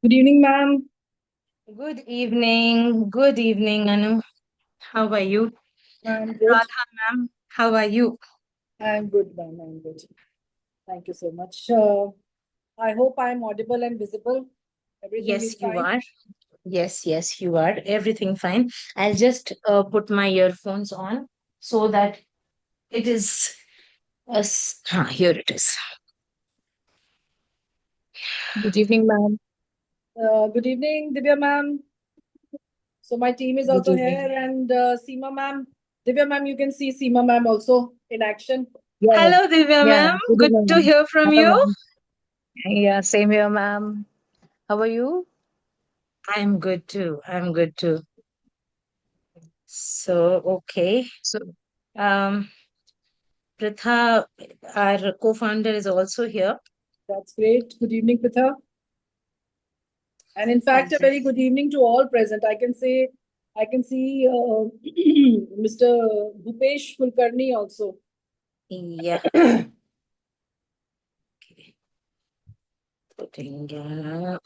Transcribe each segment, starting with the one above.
Good evening, ma'am. Good evening. Good evening, Anu. How are you? I'm good. Radha ma'am, how are you? I'm good, ma'am. I'm good. Thank you so much. I hope I'm audible and visible. Everything is Yes, you fine. are. Yes, you are. Everything fine. I'll just put my earphones on so that it is. Here it is. Good evening, ma'am. Good evening, Divya ma'am. So my team is Good also evening. here, and Seema ma'am. Divya ma'am, you can see Seema ma'am also in action. Yeah, Hello, Divya yeah. ma'am. Good Good evening, to ma'am. hear from Hello, you. ma'am. Yeah, same here, ma'am. How are you? I'm good too. I'm good too. So, okay. So, Um, Pritha, our co-founder, is also here. That's great. Good evening, Pitha. And in I'll fact, a very just, good evening to all present. I can see Mr. Bhupesh Kulkarni also. yeah. Putting,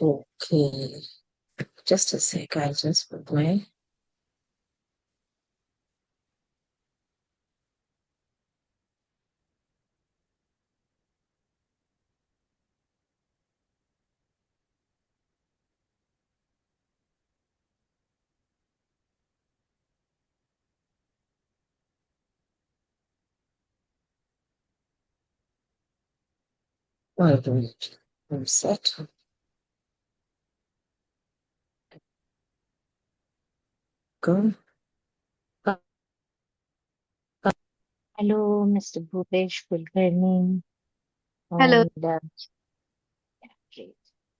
okay. Just a sec. I'll just put my. Wait a minute. I'm set. Go. hello, Mr. Bhupesh Kulkarni. Hello. And great.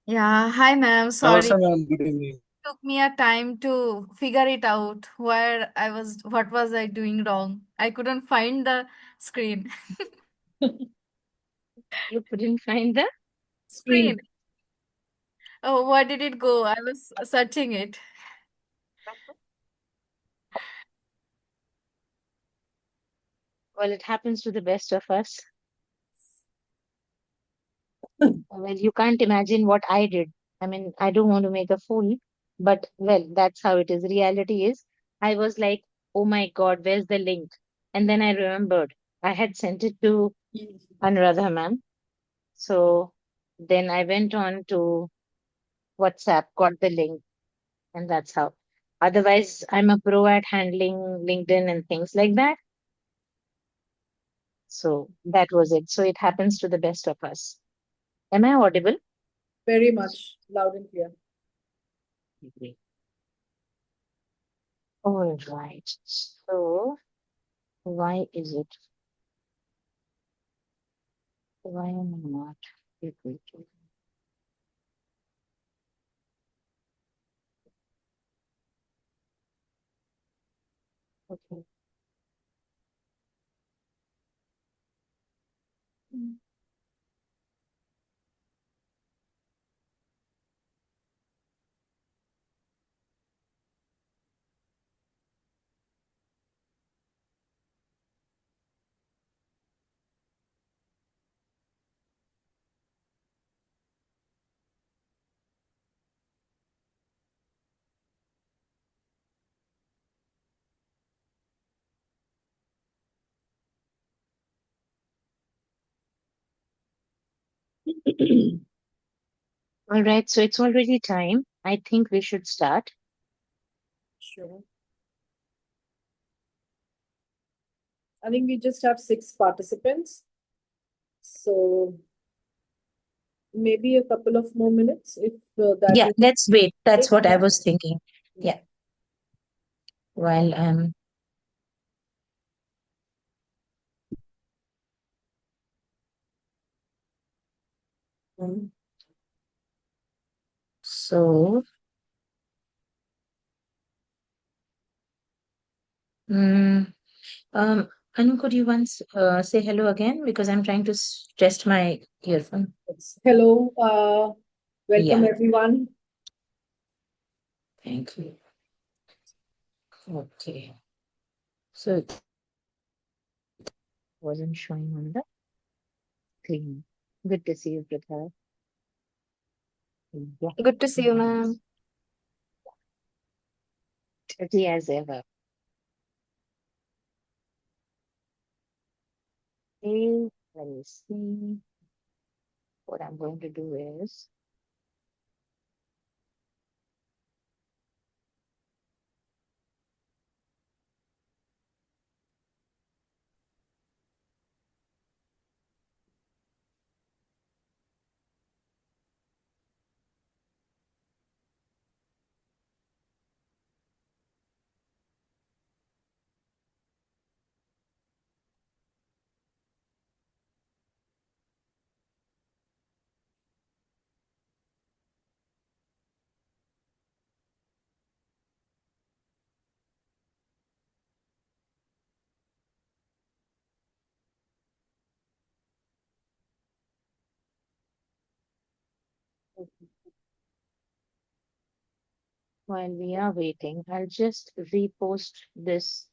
Yeah, hi ma'am. Hello, Sorry, sir, ma'am. Good evening. took me a time to figure it out what was I doing wrong. I couldn't find the screen. You couldn't find the Screen. Screen. Oh, where did it go? I was searching it. well, it happens to the best of us. Well, you can't imagine what I did. I mean, I don't want to make a fool, but well, that's how it is. Reality is, I was like, oh my God, where's the link? And then I remembered I had sent it to Anuradha ma'am. So then I went on to WhatsApp, got the link, and that's how. Otherwise, I'm a pro at handling LinkedIn and things like that. So that was it. So it happens to the best of us. Am I audible? Very much loud and clear. Great. All right. So why is it? Why am I not able to? Okay. All right. So it's already time. I think we should start. Sure. I think we just have six participants. So maybe a couple of more minutes if that Yeah, is let's wait. That's okay. what I Yeah. was thinking. Yeah. Yeah. While um, so mm, um Anu, could you once say hello again? Because I'm trying to test my earphone. Hello. Welcome Yeah, everyone. thank you. Okay. So it Wasn't showing on the screen. Good to see you, Pritha. Yeah, Good to see you, ma'am. pretty as ever. Okay, let me see. What I'm going to do is, while we are waiting, I'll just repost this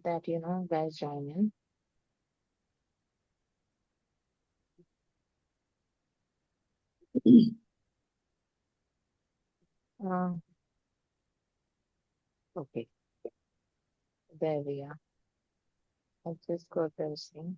that, guys join in. Uh, okay, there we are. I'll just go to this thing.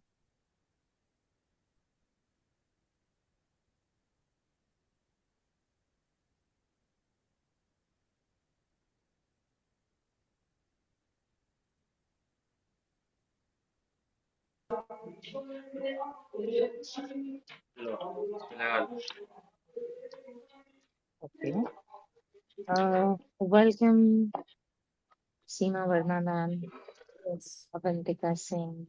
Okay. Welcome, Seema Verma ma'am, Yes. Avantika Singh.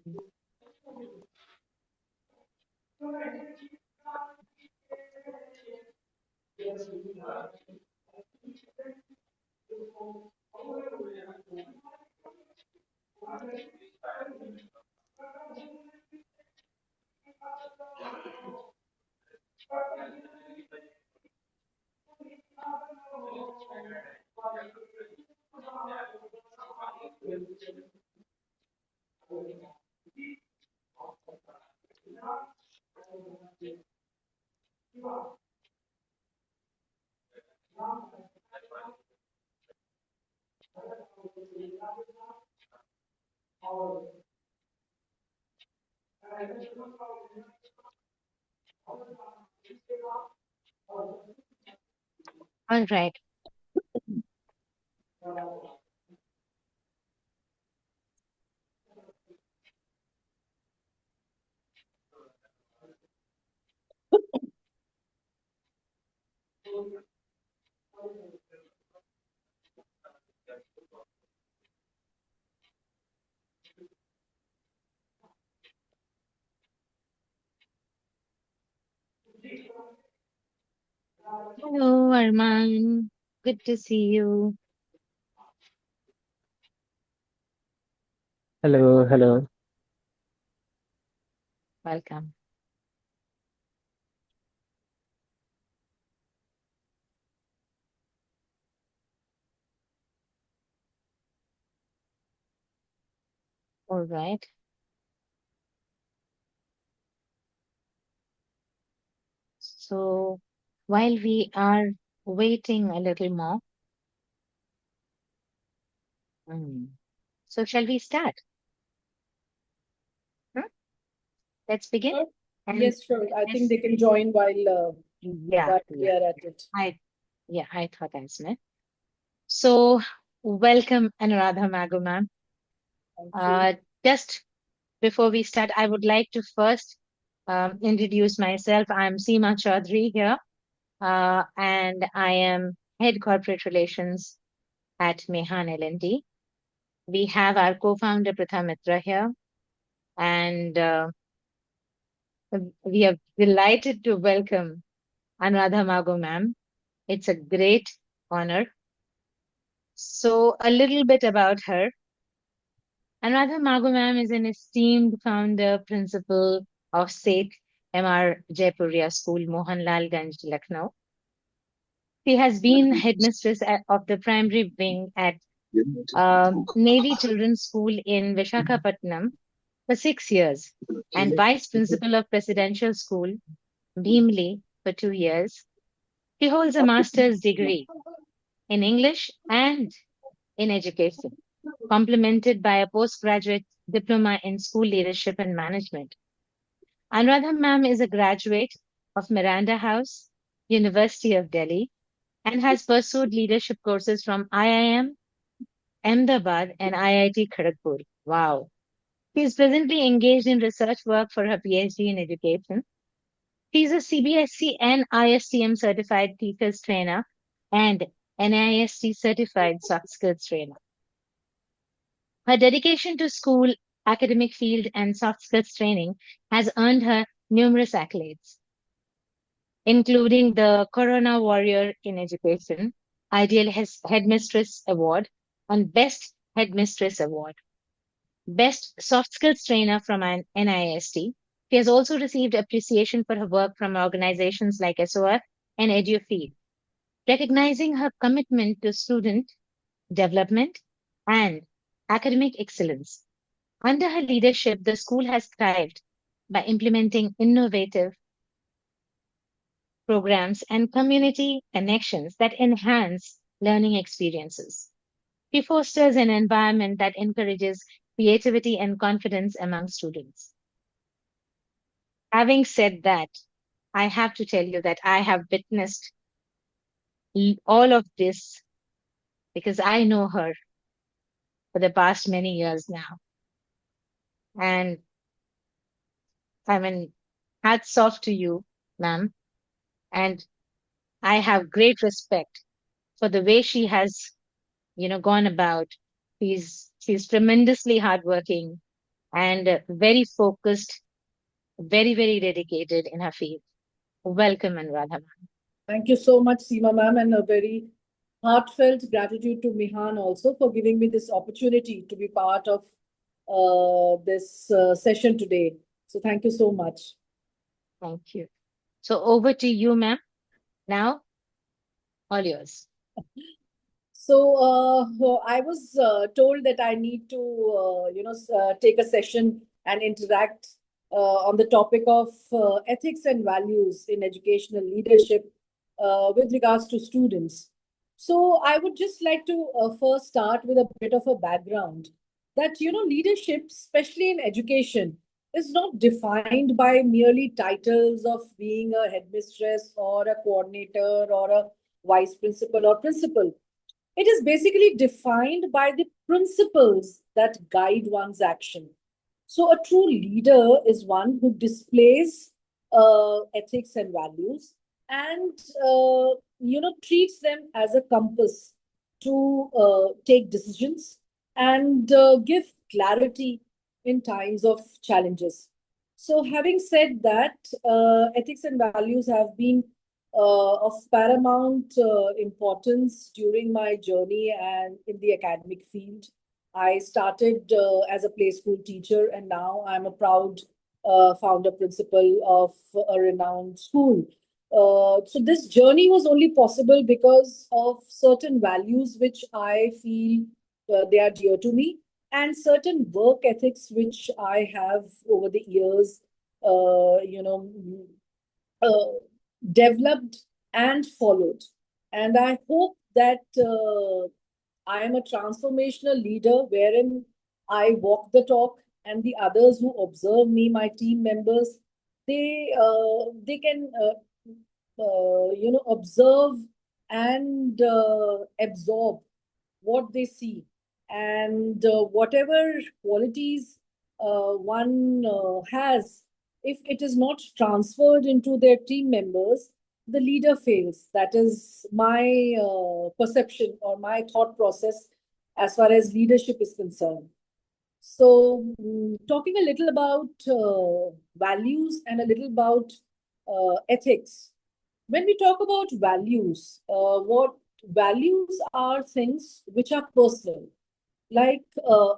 All right. Hello, Arman. Good to see you. Hello, hello. Welcome. All right. So while we are waiting a little more, mm, so shall we start? Hmm? Let's begin. Oh, And yes, sure. I think this, they can join yeah, while we yeah, are at it. I thought as much. So welcome, Anuradha Mago, ma'am. Thank you. Uh, just before we start, I would like to first introduce myself. I'm Seema Chaudhary here, and I am Head Corporate Relations at MeHAN L&D. We have our co-founder Pratha Mitra here, and we are delighted to welcome Anuradha Mago, ma'am. It's a great honor. So, a little bit about her. Anuradha Mago, ma'am, is an esteemed founder, principal of Seth MR Jaipuria School, Mohanlalganj, Lucknow. She has been headmistress of the primary wing at Navy Children's School in Vishakhapatnam for 6 years and vice principal of Presidential School, Bhimli, for 2 years. She holds a master's degree in English and in education, complemented by a postgraduate diploma in school leadership and management. Anuradha ma'am is a graduate of Miranda House, University of Delhi, and has pursued leadership courses from IIM, Ahmedabad, and IIT Kharagpur. Wow. She is presently engaged in research work for her PhD in education. She is a CBSE and ISTM certified teachers trainer and NIST certified soft skills trainer. Her dedication to school, academic field, and soft skills training has earned her numerous accolades, including the Corona Warrior in Education, Ideal Headmistress Award, and Best Headmistress Award. Best Soft Skills Trainer from an NIST. She has also received appreciation for her work from organizations like SOR and EduFeed, recognizing her commitment to student development and academic excellence. Under her leadership, the school has thrived by implementing innovative programs and community connections that enhance learning experiences. She fosters an environment that encourages creativity and confidence among students. Having said that, I have to tell you that I have witnessed all of this because I know her for the past many years now. And I mean, hats off to you, ma'am. And I have great respect for the way she has, gone about. She's tremendously hardworking and very focused, very, very dedicated in her field. Welcome, Anuradha. Thank you so much, Seema ma'am, and a very heartfelt gratitude to MeHAN also for giving me this opportunity to be part of this session today. So thank you so much. Thank you. So over to you, ma'am. Now, all yours. So I was told that I need to, take a session and interact on the topic of ethics and values in educational leadership with regards to students. So I would just like to first start with a bit of a background that, leadership, especially in education, is not defined by merely titles of being a headmistress or a coordinator or a vice principal or principal. It is basically defined by the principles that guide one's action. So, a true leader is one who displays ethics and values and treats them as a compass to take decisions and give clarity in times of challenges. So, having said that, ethics and values have been of paramount importance during my journey and in the academic field. I started as a play school teacher, and now I'm a proud founder principal of a renowned school. So this journey was only possible because of certain values which I feel they are dear to me, and certain work ethics which I have over the years, uh, developed and followed. And I hope that I am a transformational leader wherein I walk the talk, and the others who observe me, my team members, they can observe and absorb what they see, and whatever qualities one has, if it is not transferred into their team members, the leader fails. That is my perception or my thought process as far as leadership is concerned. So, talking a little about values and a little about ethics. When we talk about values, what values are things which are personal, like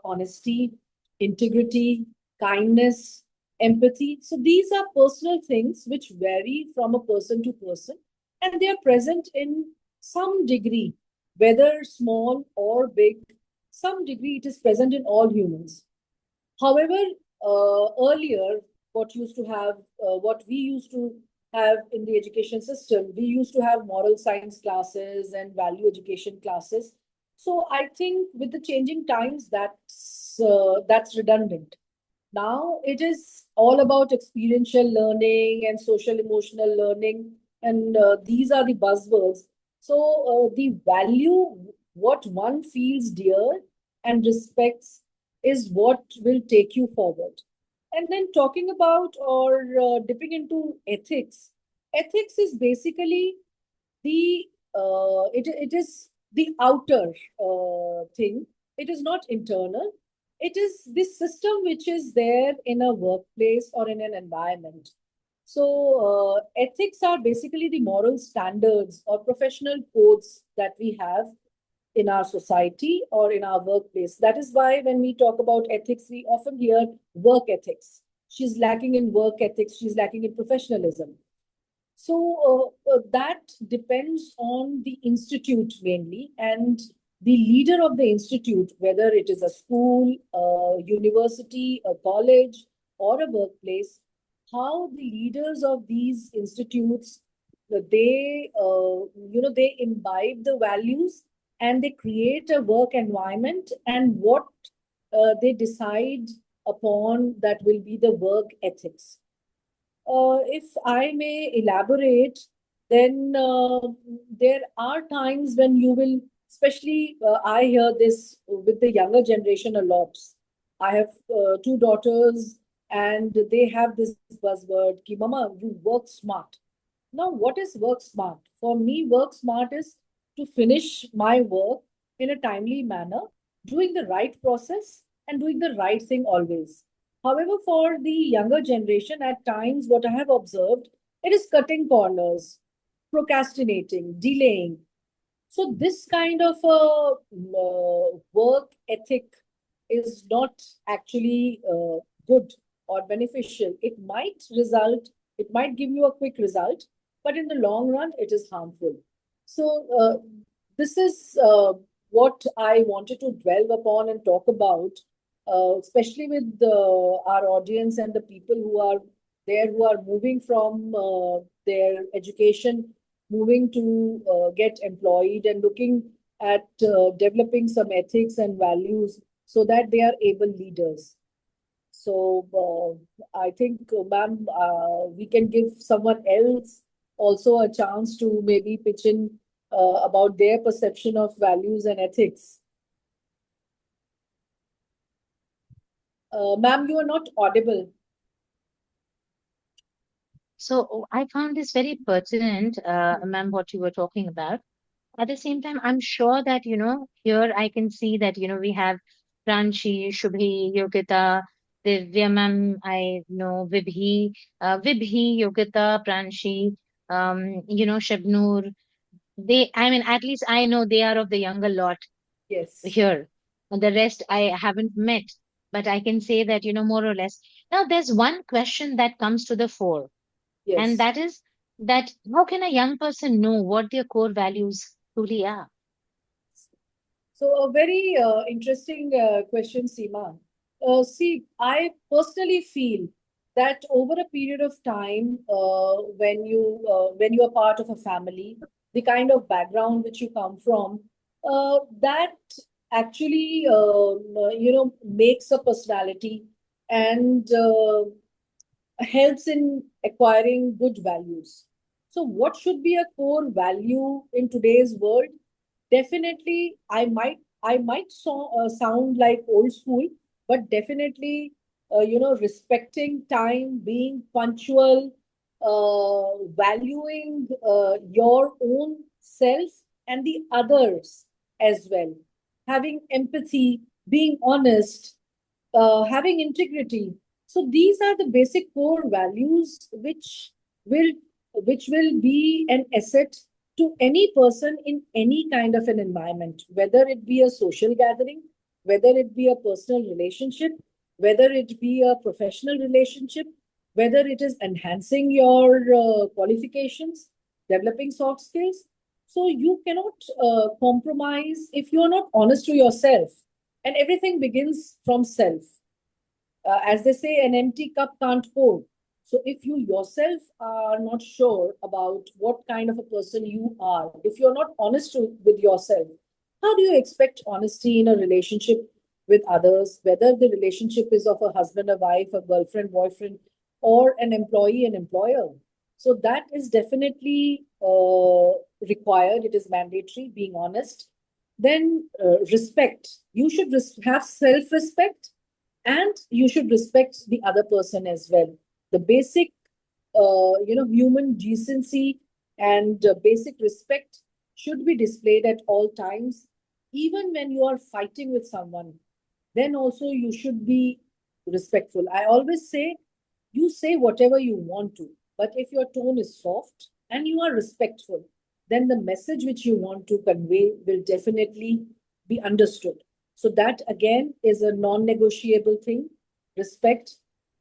honesty, integrity, kindness, empathy. So these are personal things which vary from a person to person, and they are present in some degree, whether small or big, some degree it is present in all humans. However, earlier, what we used to have in the education system. We used to have moral science classes and value education classes. So I think with the changing times, that's redundant. Now it is all about experiential learning and social emotional learning, and these are the buzzwords. So the value, what one feels dear and respects, is what will take you forward. And then talking about or dipping into ethics, ethics is basically the it is the outer thing. It is not internal. It is this system which is there in a workplace or in an environment. So ethics are basically the moral standards or professional codes that we have in our society or in our workplace. That is why when we talk about ethics, we often hear work ethics. She's lacking in work ethics, she's lacking in professionalism. So that depends on the institute mainly, and the leader of the institute, whether it is a school, a university, a college, or a workplace, how the leaders of these institutes, they imbibe the values and they create a work environment, and what they decide upon, that will be the work ethics. If I may elaborate, then there are times when you will, especially I hear this with the younger generation a lot. I have two daughters, and they have this buzzword, ki mama, you work smart. Now, what is work smart? For me, work smart is to finish my work in a timely manner, doing the right process and doing the right thing always. However, for the younger generation, at times, what I have observed, it is cutting corners, procrastinating, delaying. So this kind of a work ethic is not actually good or beneficial. It might give you a quick result, but in the long run, it is harmful. So this is what I wanted to dwell upon and talk about, especially with our audience and the people who are there, who are moving from their education, moving to get employed and looking at developing some ethics and values so that they are able leaders. So I think, ma'am, we can give someone else also a chance to maybe pitch in about their perception of values and ethics. Ma'am, you are not audible. So I found this very pertinent, ma'am, what you were talking about. At the same time, I'm sure that, here I can see that, we have Pranshi, Shubhi, Yogita, Divya ma'am, I know Vibhi, Yogita, Pranshi, Shabnur. I mean, at least I know they are of the younger lot Yes, here. And the rest I haven't met, but I can say that, more or less. Now, there's one question that comes to the fore, and yes. that is that how can a young person know what their core values truly are? So a very interesting question, Seema. See, I personally feel that over a period of time, when you are part of a family, the kind of background which you come from, that actually makes a personality and helps in acquiring good values. So, what should be a core value in today's world? Definitely, I might sound like old school, but definitely, respecting time, being punctual, valuing your own self and the others as well, having empathy, being honest, having integrity. So these are the basic core values will which will be an asset to any person in any kind of an environment, whether it be a social gathering, whether it be a personal relationship, whether it be a professional relationship, whether it is enhancing your qualifications, developing soft skills. So you cannot compromise if you are not honest to yourself, and everything begins from self. As they say, an empty cup can't pour. So if you yourself are not sure about what kind of a person you are, if you're not honest with yourself, how do you expect honesty in a relationship with others, whether the relationship is of a husband, a wife, a girlfriend, boyfriend, or an employee and employer? So that is definitely required. It is mandatory, being honest. Then respect. You should have self respect, and you should respect the other person as well. The basic human decency and basic respect should be displayed at all times. Even when you are fighting with someone, then also you should be respectful. I always say, you say whatever you want to, but if your tone is soft and you are respectful, then the message which you want to convey will definitely be understood. So that again is a non-negotiable thing, respect.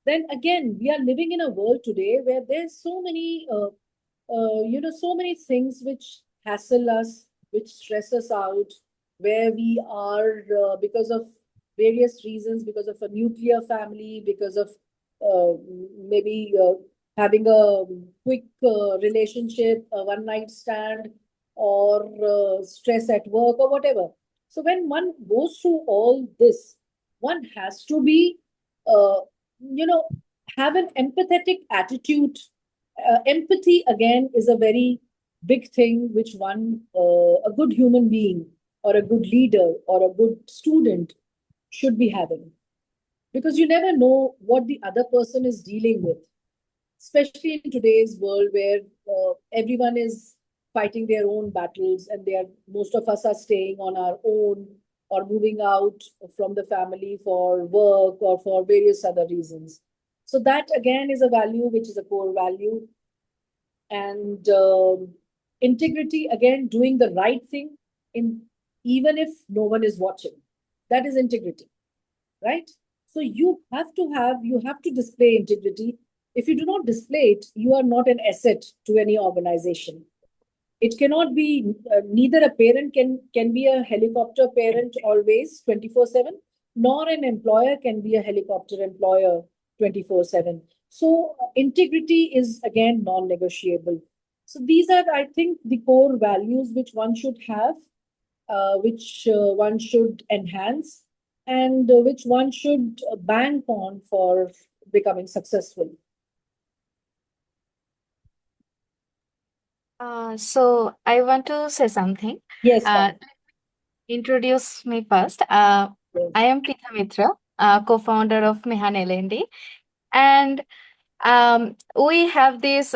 Then again, we are living in a world today where there's so many so many things which hassle us, which stress us out, where we are, because of various reasons, because of a nuclear family, because of maybe having a quick relationship, a one night stand, or stress at work, or whatever. So when one goes through all this, one has to be, uh, you know, have an empathetic attitude. Empathy again is a very big thing which one, a good human being or a good leader or a good student should be having, because you never know what the other person is dealing with, especially in today's world where everyone is fighting their own battles, and they are, most of us are staying on our own or moving out from the family for work or for various other reasons. So that again is a value which is a core value. And integrity, again, doing the right thing, in even if no one is watching, that is integrity, right? So you have to display integrity. If you do not display it, you are not an asset to any organization. It cannot be, neither a parent can be a helicopter parent always 24/7, nor an employer can be a helicopter employer 24/7. So integrity is again non-negotiable. So these are, I think, the core values which one should have, which one should enhance, and which one should bank on for becoming successful. So I want to say something. Yes, Uh, fine. Introduce me first. I Yes. am Pritha Mitra, co-founder of MeHAN L&D, and we have this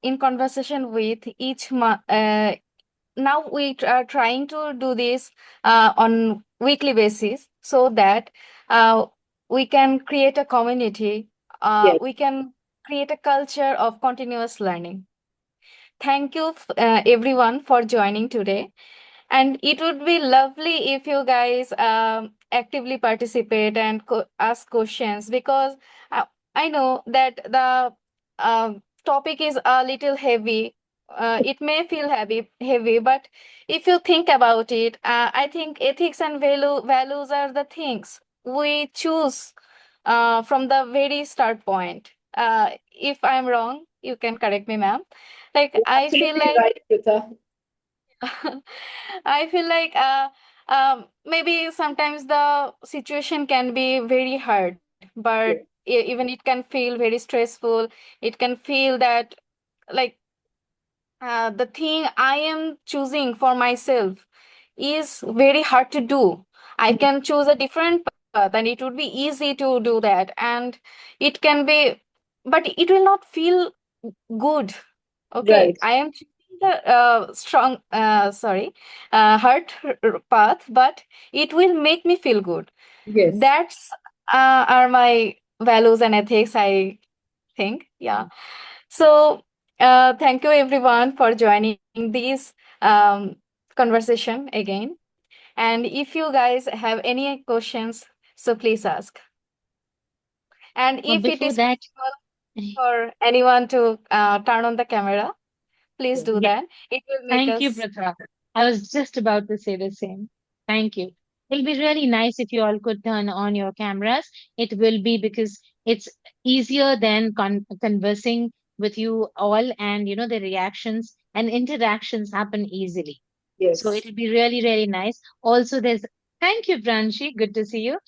in conversation with each month. Now we are trying to do this on weekly basis so that uh, we can create a community. Yes. We can create a culture of continuous learning. Thank you, everyone, for joining today. And it would be lovely if you guys actively participate and ask questions, because I know that the topic is a little heavy. It may feel heavy, but if you think about it, I think ethics and values are the things we choose from the very start point. If I'm wrong, you can correct me, ma'am. Like You're I feel absolutely like right, Pritha. I feel like maybe sometimes the situation can be very hard, but Yes. even it can feel very stressful. It can feel that, like, the thing I am choosing for myself is very hard to do. I can choose a different path and it would be easy to do that. And it can be, but it will not feel good. Okay, Right. I am choosing the hard path, but it will make me feel good. Yes. That's are my values and ethics, I think. Yeah. So, thank you everyone for joining this conversation again. And if you guys have any questions, so please ask. And if it Before is that, possible for anyone to turn on the camera, please Yes. do yeah, that. It will make thank you, us. Pratha. I was just about to say the same. Thank you. It'll be really nice if you all could turn on your cameras. It will be because It's easier than conversing with you all, and the reactions and interactions happen easily. So Yes. it'll be really, really nice. Also, thank you, Branchi. Good to see you.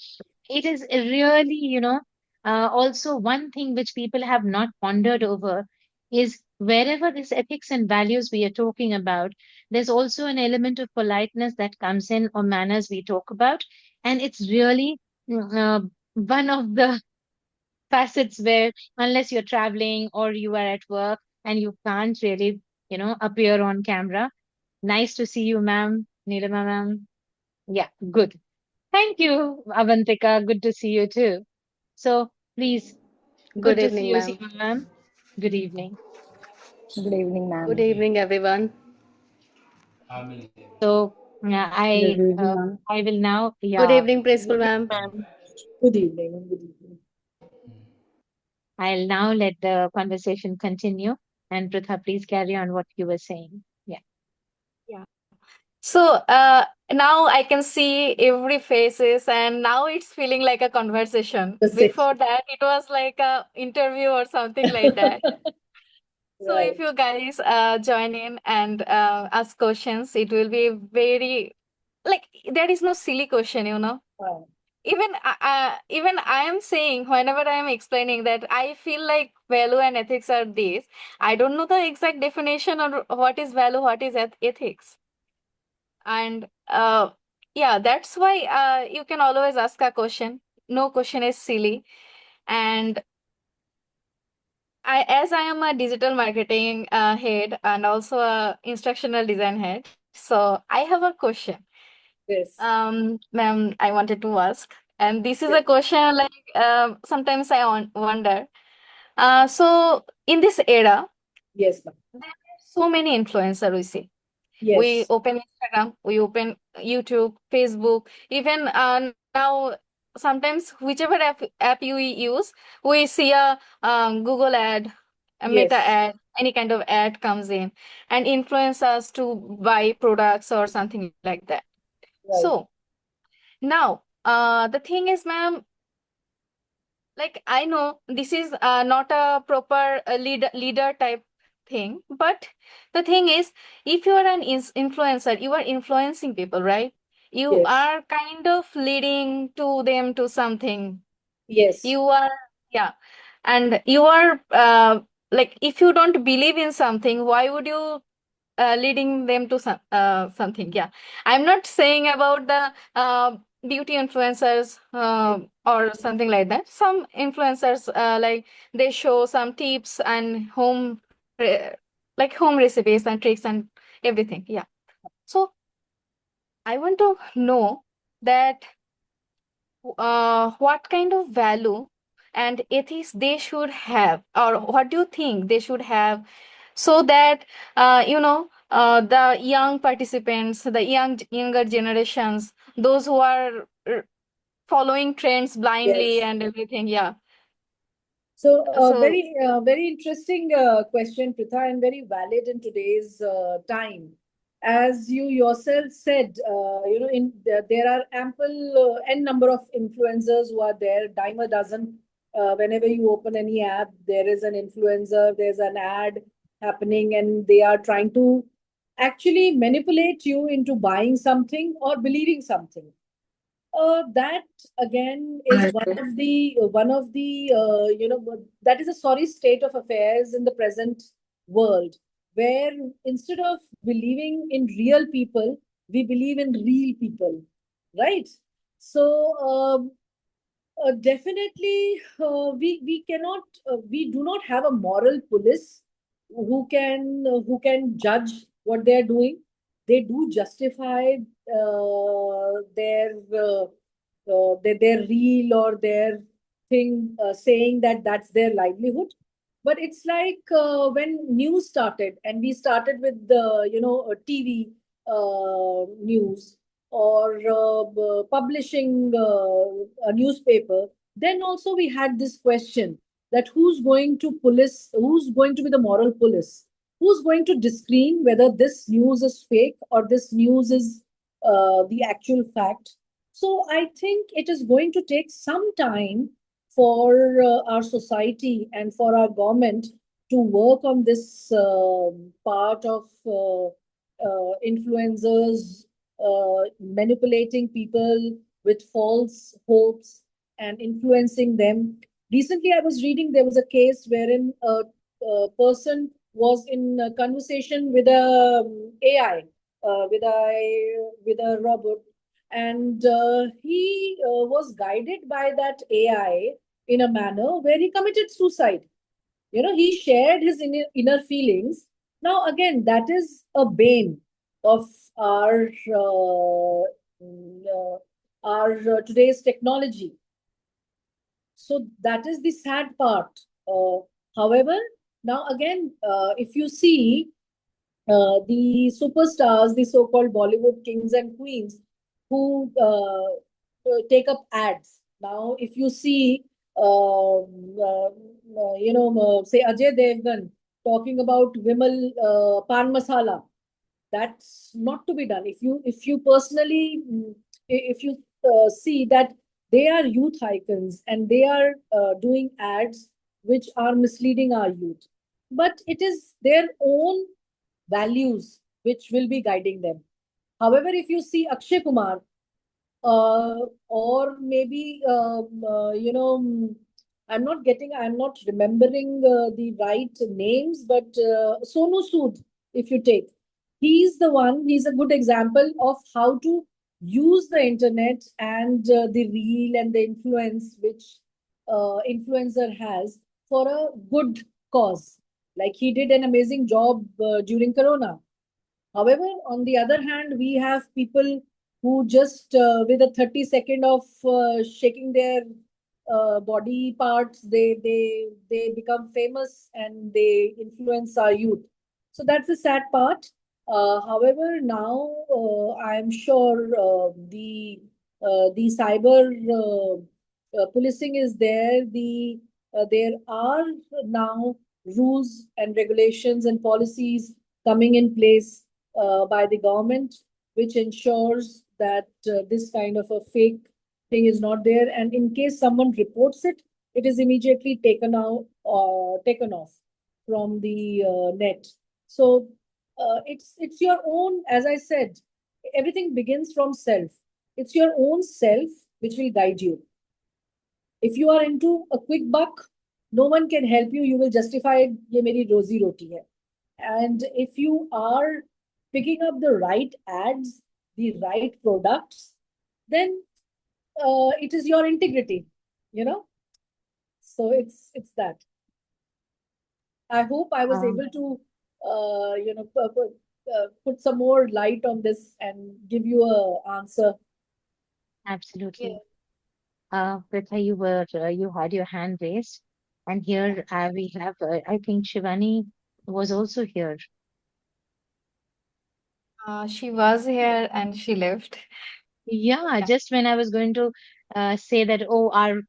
It is really, also one thing which people have not pondered over is wherever this ethics and values we are talking about, there's also an element of politeness that comes in, or manners we talk about. And it's really one of the facets where, unless you're traveling or you are at work and you can't really, appear on camera. Nice to see you, ma'am. Neelama, ma'am. Yeah, good. Thank you, Avantika. Good to see you too. So please, Good good to see evening, you, ma'am. Seema ma'am. Good evening. Good evening, Good ma'am. evening, everyone. So Good evening, ma'am. I will now, Good yeah, evening, good Principal evening, Ma'am. ma'am. Good evening. Good evening. I'll now let the conversation continue. And Pritha, please carry on what you were saying. Yeah. Yeah. So now I can see every faces, and now it's feeling like a conversation. The sixth. Before that, it was like a interview or something like that. So if Right. you guys join in and ask questions, it will be very like there is no silly question, you know. Fine. Even I am saying whenever I am explaining that I feel like value and ethics are these. I don't know the exact definition or what is value, what is ethics, and yeah, that's why you can always ask a question. No question is silly, and as I am a digital marketing head and also a instructional design head, so I have a question. Yes. Ma'am, I wanted to ask, and this is Yes. a question like sometimes I wonder. So in this era, Yes, ma'am. there are so many influencers we see. We Yes. open Instagram, we open YouTube, Facebook, even now sometimes whichever app you use, we see a Google ad, a Meta Yes. ad, any kind of ad comes in and influence us to buy products or something like that. Right. So now the thing is, ma'am, like I know this is not a proper leader type thing, but the thing is, if you are an influencer, you are influencing people, right? You Yes. are kind of leading to them to something. Yes. You are, yeah, and you are like if you don't believe in something, why would you leading them to something? Yeah, I'm not saying about the beauty influencers or something like that. Some influencers like they show some tips and like home recipes and tricks and everything. Yeah. So I want to know that what kind of value and ethics they should have, or what do you think they should have, so that the young participants, the younger generations, those who are following trends blindly Yes. and everything. Yeah. So, So very interesting question, Pritha, and very valid in today's time. As you yourself said, there are ample n number of influencers who are there, dime a dozen. Whenever you open any app, there is an influencer, there's an ad happening, and they are trying to actually manipulate you into buying something or believing something. That again is one of the that is a sorry state of affairs in the present world, where instead of believing in real people, we believe in real people, right? So definitely, we cannot we do not have a moral police who can judge what they are doing. They do justify their reel or their thing, saying that that's their livelihood. But it's like when news started, and we started with the TV news, or publishing a newspaper. Then also we had this question that who's going to be the moral police, who's going to discern whether this news is fake or this news is the actual fact. So I think it is going to take some time for our society and for our government to work on this part of influencers manipulating people with false hopes and influencing them. Recently, I was reading there was a case wherein a person was in a conversation with a AI, with a robot, and he was guided by that AI in a manner where he committed suicide. He shared his inner feelings. Now, again, that is a bane of our today's technology. So that is the sad part. However, now again, if you see the superstars, the so-called Bollywood kings and queens, who take up ads. Now, if you see, say Ajay Devgan talking about Vimal Pan Masala, that's not to be done. If you personally, if you see that they are youth icons and they are doing ads which are misleading our youth, but it is their own values which will be guiding them. However, if you see Akshay Kumar, or maybe I'm not remembering the right names, but Sonu Sood, if you take, he's a good example of how to use the internet and the reel and the influence which influencer has for a good cause. Like he did an amazing job during Corona. However, on the other hand, we have people who just with a 30 second of shaking their body parts, they become famous and they influence our youth. So that's the sad part. However, now I'm sure the cyber policing is there. There are now rules and regulations and policies coming in place by the government, which ensures that this kind of a fake thing is not there. And in case someone reports it, it is immediately taken off from the net. So it's your own, as I said, everything begins from self. It's your own self which will guide you. If you are into a quick buck, no one can help you. You will justify ये मेरी रोजी रोटी है. And if you are picking up the right ads, the right products, then it is your integrity, you know. So it's that. I hope I was able to, put some more light on this and give you a answer. Absolutely. Pritha, you had your hand raised, and here we have. I think Shivani was also here. She was here and she left. Yeah, just when I was going to say that, oh, our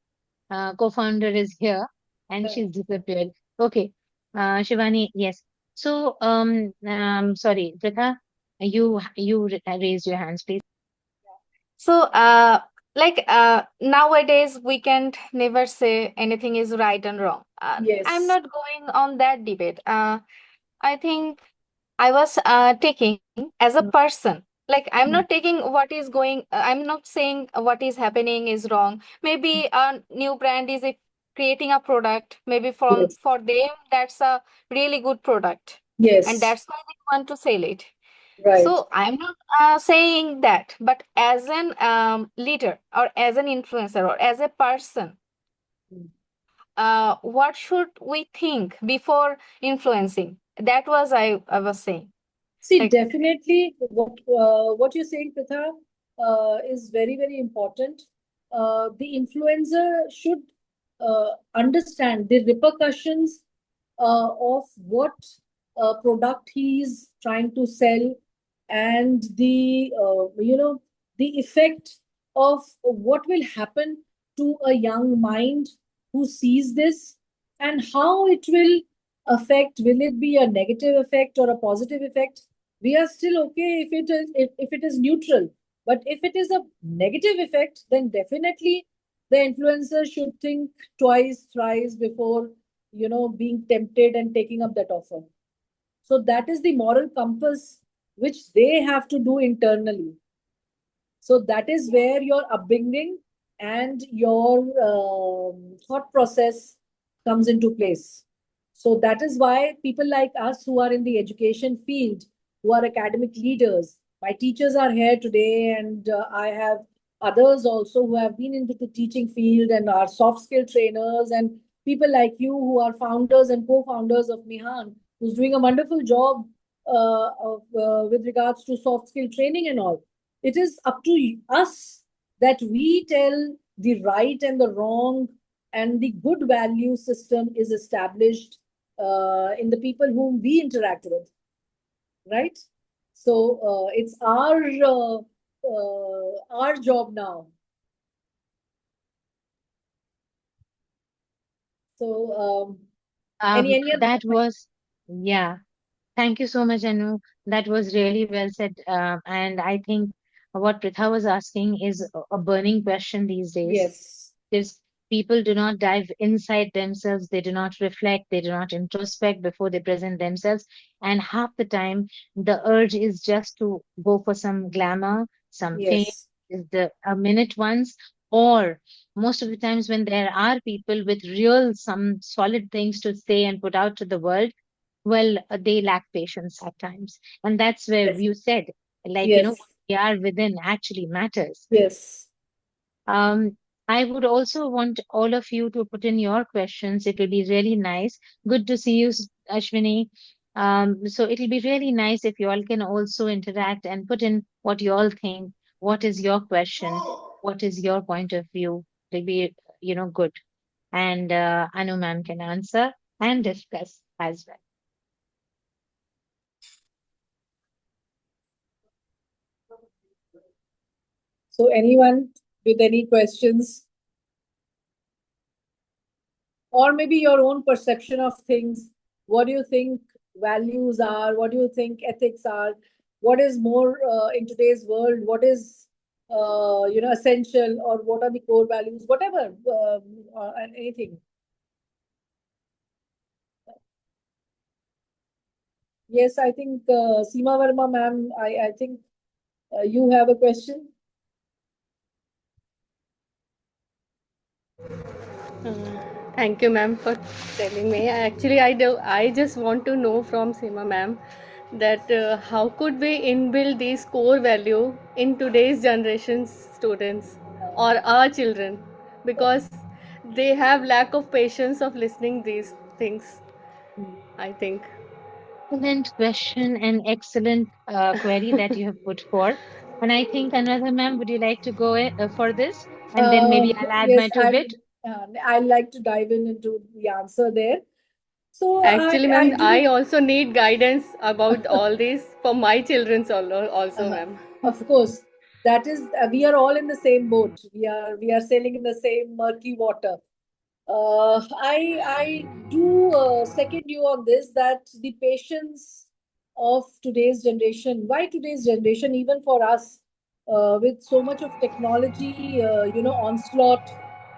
co-founder is here, and she's disappeared. Okay, Shivani, yes. So, sorry, Pritha, you raised your hands, please. So, nowadays we can't never say anything is right and wrong. I'm Yes, not going on that debate. I think I was taking as a person. Like I'm not taking what is going. I'm not saying what is happening is wrong. Maybe a new brand is creating a product. Maybe from yes, for them that's a really good product, and yes, that's why they want to sell it. right. So I'm not saying that, but as an leader or as an influencer or as a person, what should we think before influencing? That was I was saying. See, Like, definitely what you're saying, Pritha, is very, very important. The influencer should understand the repercussions of what product he's trying to sell, and the effect of what will happen to a young mind who sees this, and how it will affect. Will it be a negative effect or a positive effect? We are still okay if it is neutral, but if it is a negative effect, then definitely The influencer should think twice, thrice before, being tempted and taking up that offer. So that is the moral compass which they have to do internally. So that is where your upbringing and your thought process comes into place. So that is why people like us who are in the education field, who are academic leaders, my teachers are here today, and I have others also who have been into the teaching field and are soft skill trainers, and people like you who are founders and co-founders of MeHAN, who's doing a wonderful job with regards to soft skill training and all. It is up to us that we tell the right and the wrong, and the good value system is established in the people whom we interact with, right? So it's our job now. So any other That was, yeah. Thank you so much, Anu. That was really well said. And I think what Pritha was asking is a burning question these days. yes, Because people do not dive inside themselves, they do not reflect, they do not introspect before they present themselves. And half the time, the urge is just to go for some glamour, some fame, yes, is the a minute ones, or most of the times when there are people with real, some solid things to say and put out to the world, well, they lack patience at times. And that's where yes, you said, like, yes, what we are within actually matters. yes. Um, I would also want all of you to put in your questions. It will be really nice. Good to see you, Ashwini. So it'll be really nice if you all can also interact and put in what you all think. What is your question? What is your point of view? It'll be, good. And Anu ma'am can answer and discuss as well. So anyone with any questions, or maybe your own perception of things? What do you think values are? What do you think ethics are? What is more in today's world? What is essential, or what are the core values? Whatever, and anything. Yes, I think Seema Verma, ma'am. I think you have a question. Thank you, ma'am, for telling me. Actually, I just want to know from Seema, ma'am, that how could we inbuild these core value in today's generation's students or our children, because they have lack of patience of listening these things, I think. Excellent question and excellent query that you have put forth. And I think another ma'am, would you like to go for this? And then maybe I'll add Yes, my two bit. I'd like to dive into the answer there. So Actually, I ma'am, do. I also need guidance about all this for my children's also, Uh, ma'am. of course, that is, we are all in the same boat. We are sailing in the same murky water. I do second you on this, that the patience of today's generation, why today's generation, even for us, with so much of technology, onslaught,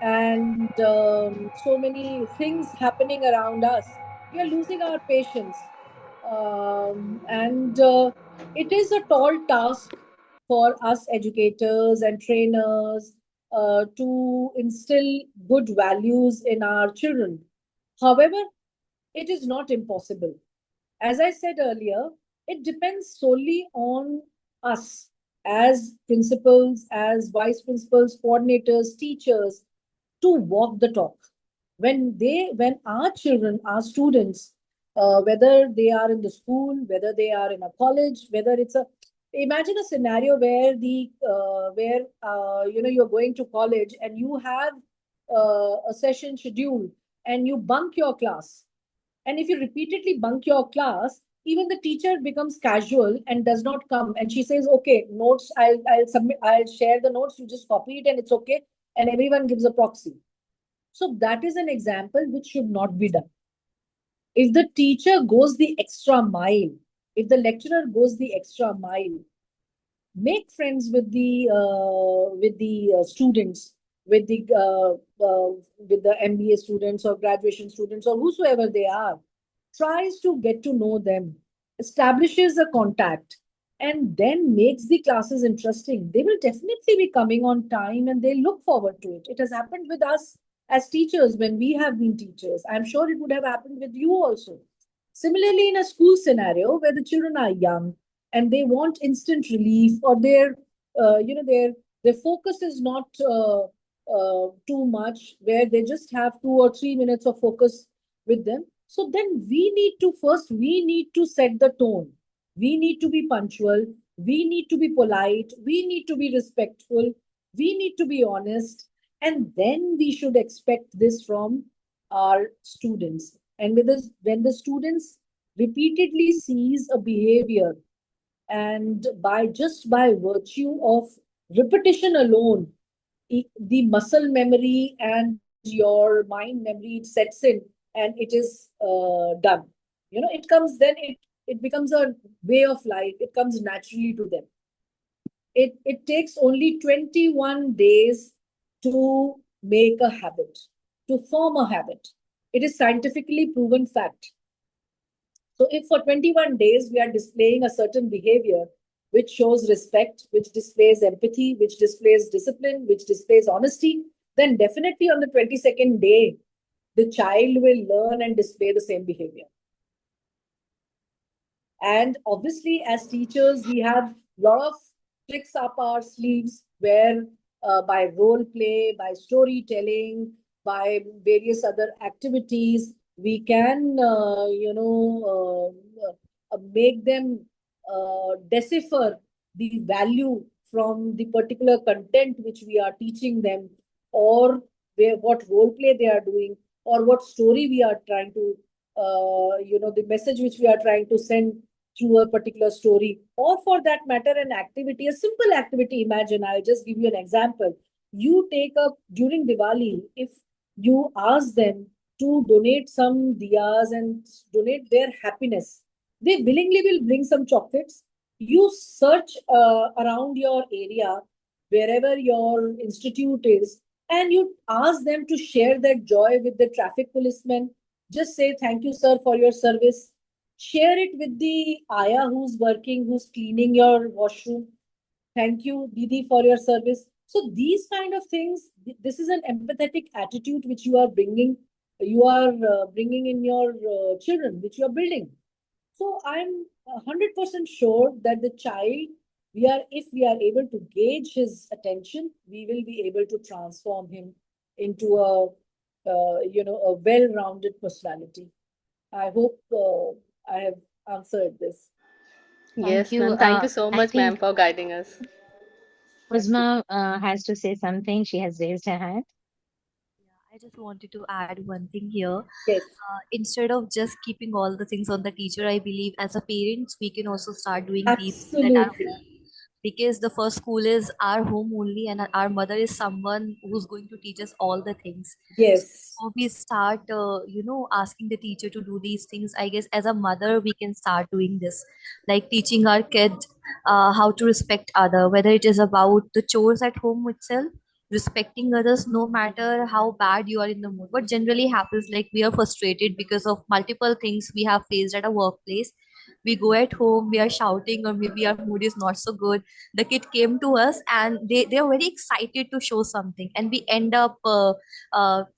and so many things happening around us, we are losing our patience. And it is a tall task for us educators and trainers to instill good values in our children. However, it is not impossible. As I said earlier, it depends solely on us as principals, as vice principals, coordinators, teachers, to walk the talk. When our children, our students, whether they are in the school, whether they are in a college, whether it's a, imagine a scenario where you're going to college and you have a session scheduled and you bunk your class, and if you repeatedly bunk your class, even the teacher becomes casual and does not come. And she says, okay, notes, I'll submit, I'll share the notes, you just copy it and it's okay. And everyone gives a proxy. So that is an example which should not be done. If the teacher goes the extra mile, if the lecturer goes the extra mile, make friends with the students, with the MBA students or graduation students or whosoever they are, tries to get to know them, establishes a contact, and then makes the classes interesting, they will definitely be coming on time and they look forward to it. It has happened with us as teachers when we have been teachers. I'm sure it would have happened with you also. Similarly, in a school scenario where the children are young and they want instant relief, or their focus is not too much, where they just have 2 or 3 minutes of focus with them. So then we need to set the tone. We need to be punctual. We need to be polite. We need to be respectful. We need to be honest. And then we should expect this from our students. And when the students repeatedly sees a behavior, and by virtue of repetition alone, the muscle memory and your mind memory, it sets in and it is done. It comes then it becomes a way of life. It comes naturally to them. It takes only 21 days to make a habit, to form a habit. It is scientifically proven fact. So if for 21 days we are displaying a certain behavior which shows respect, which displays empathy, which displays discipline, which displays honesty, then definitely on the 22nd day, the child will learn and display the same behavior. And obviously, as teachers, we have a lot of tricks up our sleeves where by role play, by storytelling, by various other activities, we can, make them decipher the value from the particular content which we are teaching them, or what role play they are doing, or what story we are trying to, the message which we are trying to send through a particular story, or for that matter, an activity, a simple activity. Imagine, I'll just give you an example. You take up during Diwali, if you ask them to donate some diyas and donate their happiness, they willingly will bring some chocolates. You search around your area, wherever your institute is, and you ask them to share that joy with the traffic policeman. Just say, thank you, sir, for your service. Share it with the Aya who's working, who's cleaning your washroom. Thank you, Didi, for your service. So these kind of things, this is an empathetic attitude which you are bringing in your children, which you are building. So I'm 100% sure that the child, if we are able to gauge his attention, we will be able to transform him into a well-rounded personality. I hope I have answered this. Yes, Thank you. ma'am. Thank you so I much, ma'am, think for guiding us. Thank you. Uzma has to say something. She has raised her hand. I just wanted to add one thing here. Yes, Instead of just keeping all the things on the teacher, I believe as a parents, we can also start doing these things at our absolutely. home. Because the first school is our home only, and our mother is someone who's going to teach us all the things. So Yes, before we start, asking the teacher to do these things, I guess as a mother, we can start doing this, like teaching our kid how to respect other, whether it is about the chores at home itself, respecting others no matter how bad you are in the mood. What generally happens, like we are frustrated because of multiple things we have faced at a workplace. We go at home, we are shouting, or maybe our mood is not so good. The kid came to us and they are very excited to show something, and we end up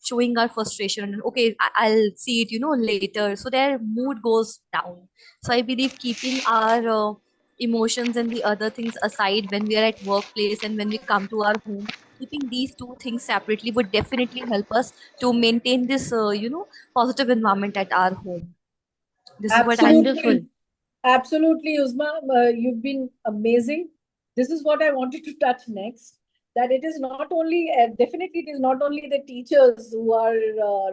showing our frustration. And okay, I'll see it, later. So their mood goes down. So I believe keeping our emotions and the other things aside when we are at workplace and when we come to our home, keeping these two things separately would definitely help us to maintain this positive environment at our home. This is what I Wonderful. absolutely. Absolutely, Uzma. You've been amazing. This is what I wanted to touch next. That it is not only, definitely, it is not only the teachers who are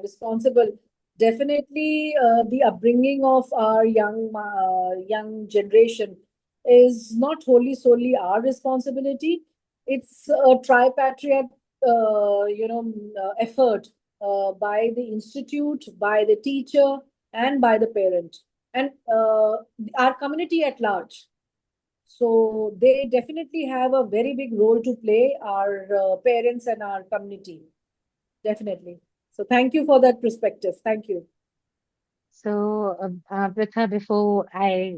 responsible. Definitely, the upbringing of our young generation is not wholly solely our responsibility. It's a tripartite, effort by the institute, by the teacher, and by the parent, and our community at large. So they definitely have a very big role to play, our parents and our community. Definitely. So thank you for that perspective. Thank you. So, Pritha, before I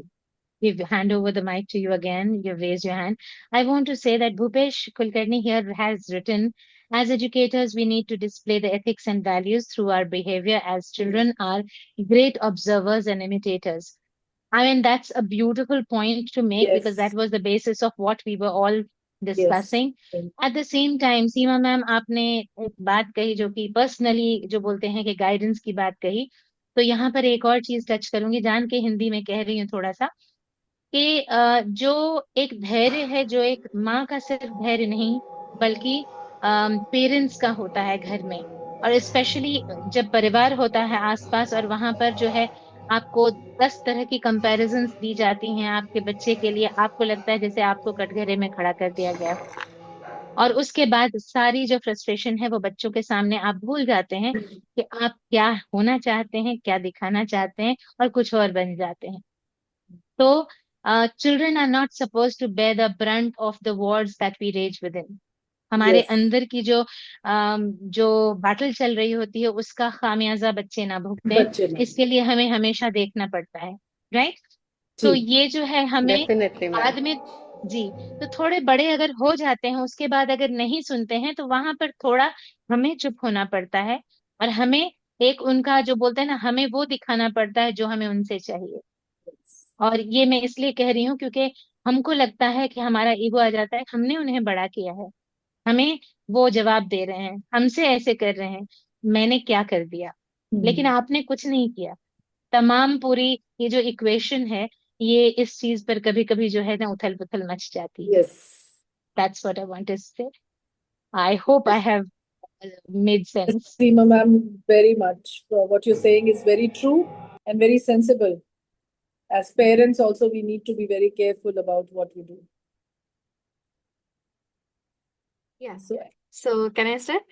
hand over the mic to you again, you've raised your hand. I want to say that Bhupesh Kulkarni here has written, as educators, we need to display the ethics and values through our behavior as children are great observers and imitators. I mean, that's a beautiful point to make because that Yes. was the basis of what we were all Yes. discussing. At the same time, Seema ma'am आपने एक बात कही जो कि personally जो बोलते हैं कि गाइडेंस की बात कही, तो यहाँ पर एक और चीज टच करूंगी, जान के हिंदी में कह रही हूँ थोड़ा सा कि जो एक धैर्य है, जो एक माँ का सिर्फ धैर्य नहीं बल्कि पेरेंट्स का होता है घर में, और स्पेशली जब परिवार होता है आसपास और वहां पर जो है आपको 10 तरह की कंपैरिजंस दी जाती हैं आपके बच्चे के लिए, आपको लगता है जैसे आपको कटघरे में खड़ा कर दिया गया हो, और उसके बाद सारी जो फ्रस्ट्रेशन है वो बच्चों के सामने आप भूल जाते हैं कि आप क्या होना चाहते हैं, क्या दिखाना चाहते हैं, और कुछ और बन जाते हैं। तो children are not supposed to bear the brunt of the wars that we rage within. हमारे Yes. अंदर की जो बैटल चल रही होती है उसका खामियाजा बच्चे ना भुगतें, बच्चे ना। इसके लिए हमें हमेशा देखना पड़ता है, राइट? तो जी। ये जो है हमें Definitely, बाद ma'am. में, जी, तो थोड़े बड़े अगर हो जाते हैं उसके बाद अगर नहीं सुनते हैं तो वहां पर थोड़ा हमें चुप होना पड़ता है, और हमें एक उनका जो बोलते हैं ना, हमें वो दिखाना पड़ता है जो हमें उनसे चाहिए। और ये मैं इसलिए कह रही हूँ क्योंकि हमको लगता है कि हमारा ईगो आ जाता है, हमने उन्हें बड़ा किया है, हमें वो जवाब दे रहे हैं, हमसे ऐसे कर रहे हैं, मैंने क्या कर दिया? लेकिन आपने कुछ नहीं किया। तमाम पूरी ये जो इक्वेशन है, ये इस चीज पर कभी कभी जो है ना उथल पुथल मच जाती है। Yes. That's what I want to say. I hope I have made sense. Seema ma'am, very much. What you're saying is very true and very sensible. As parents, also, we need to be very careful about what we do. Yeah. So, So can I start?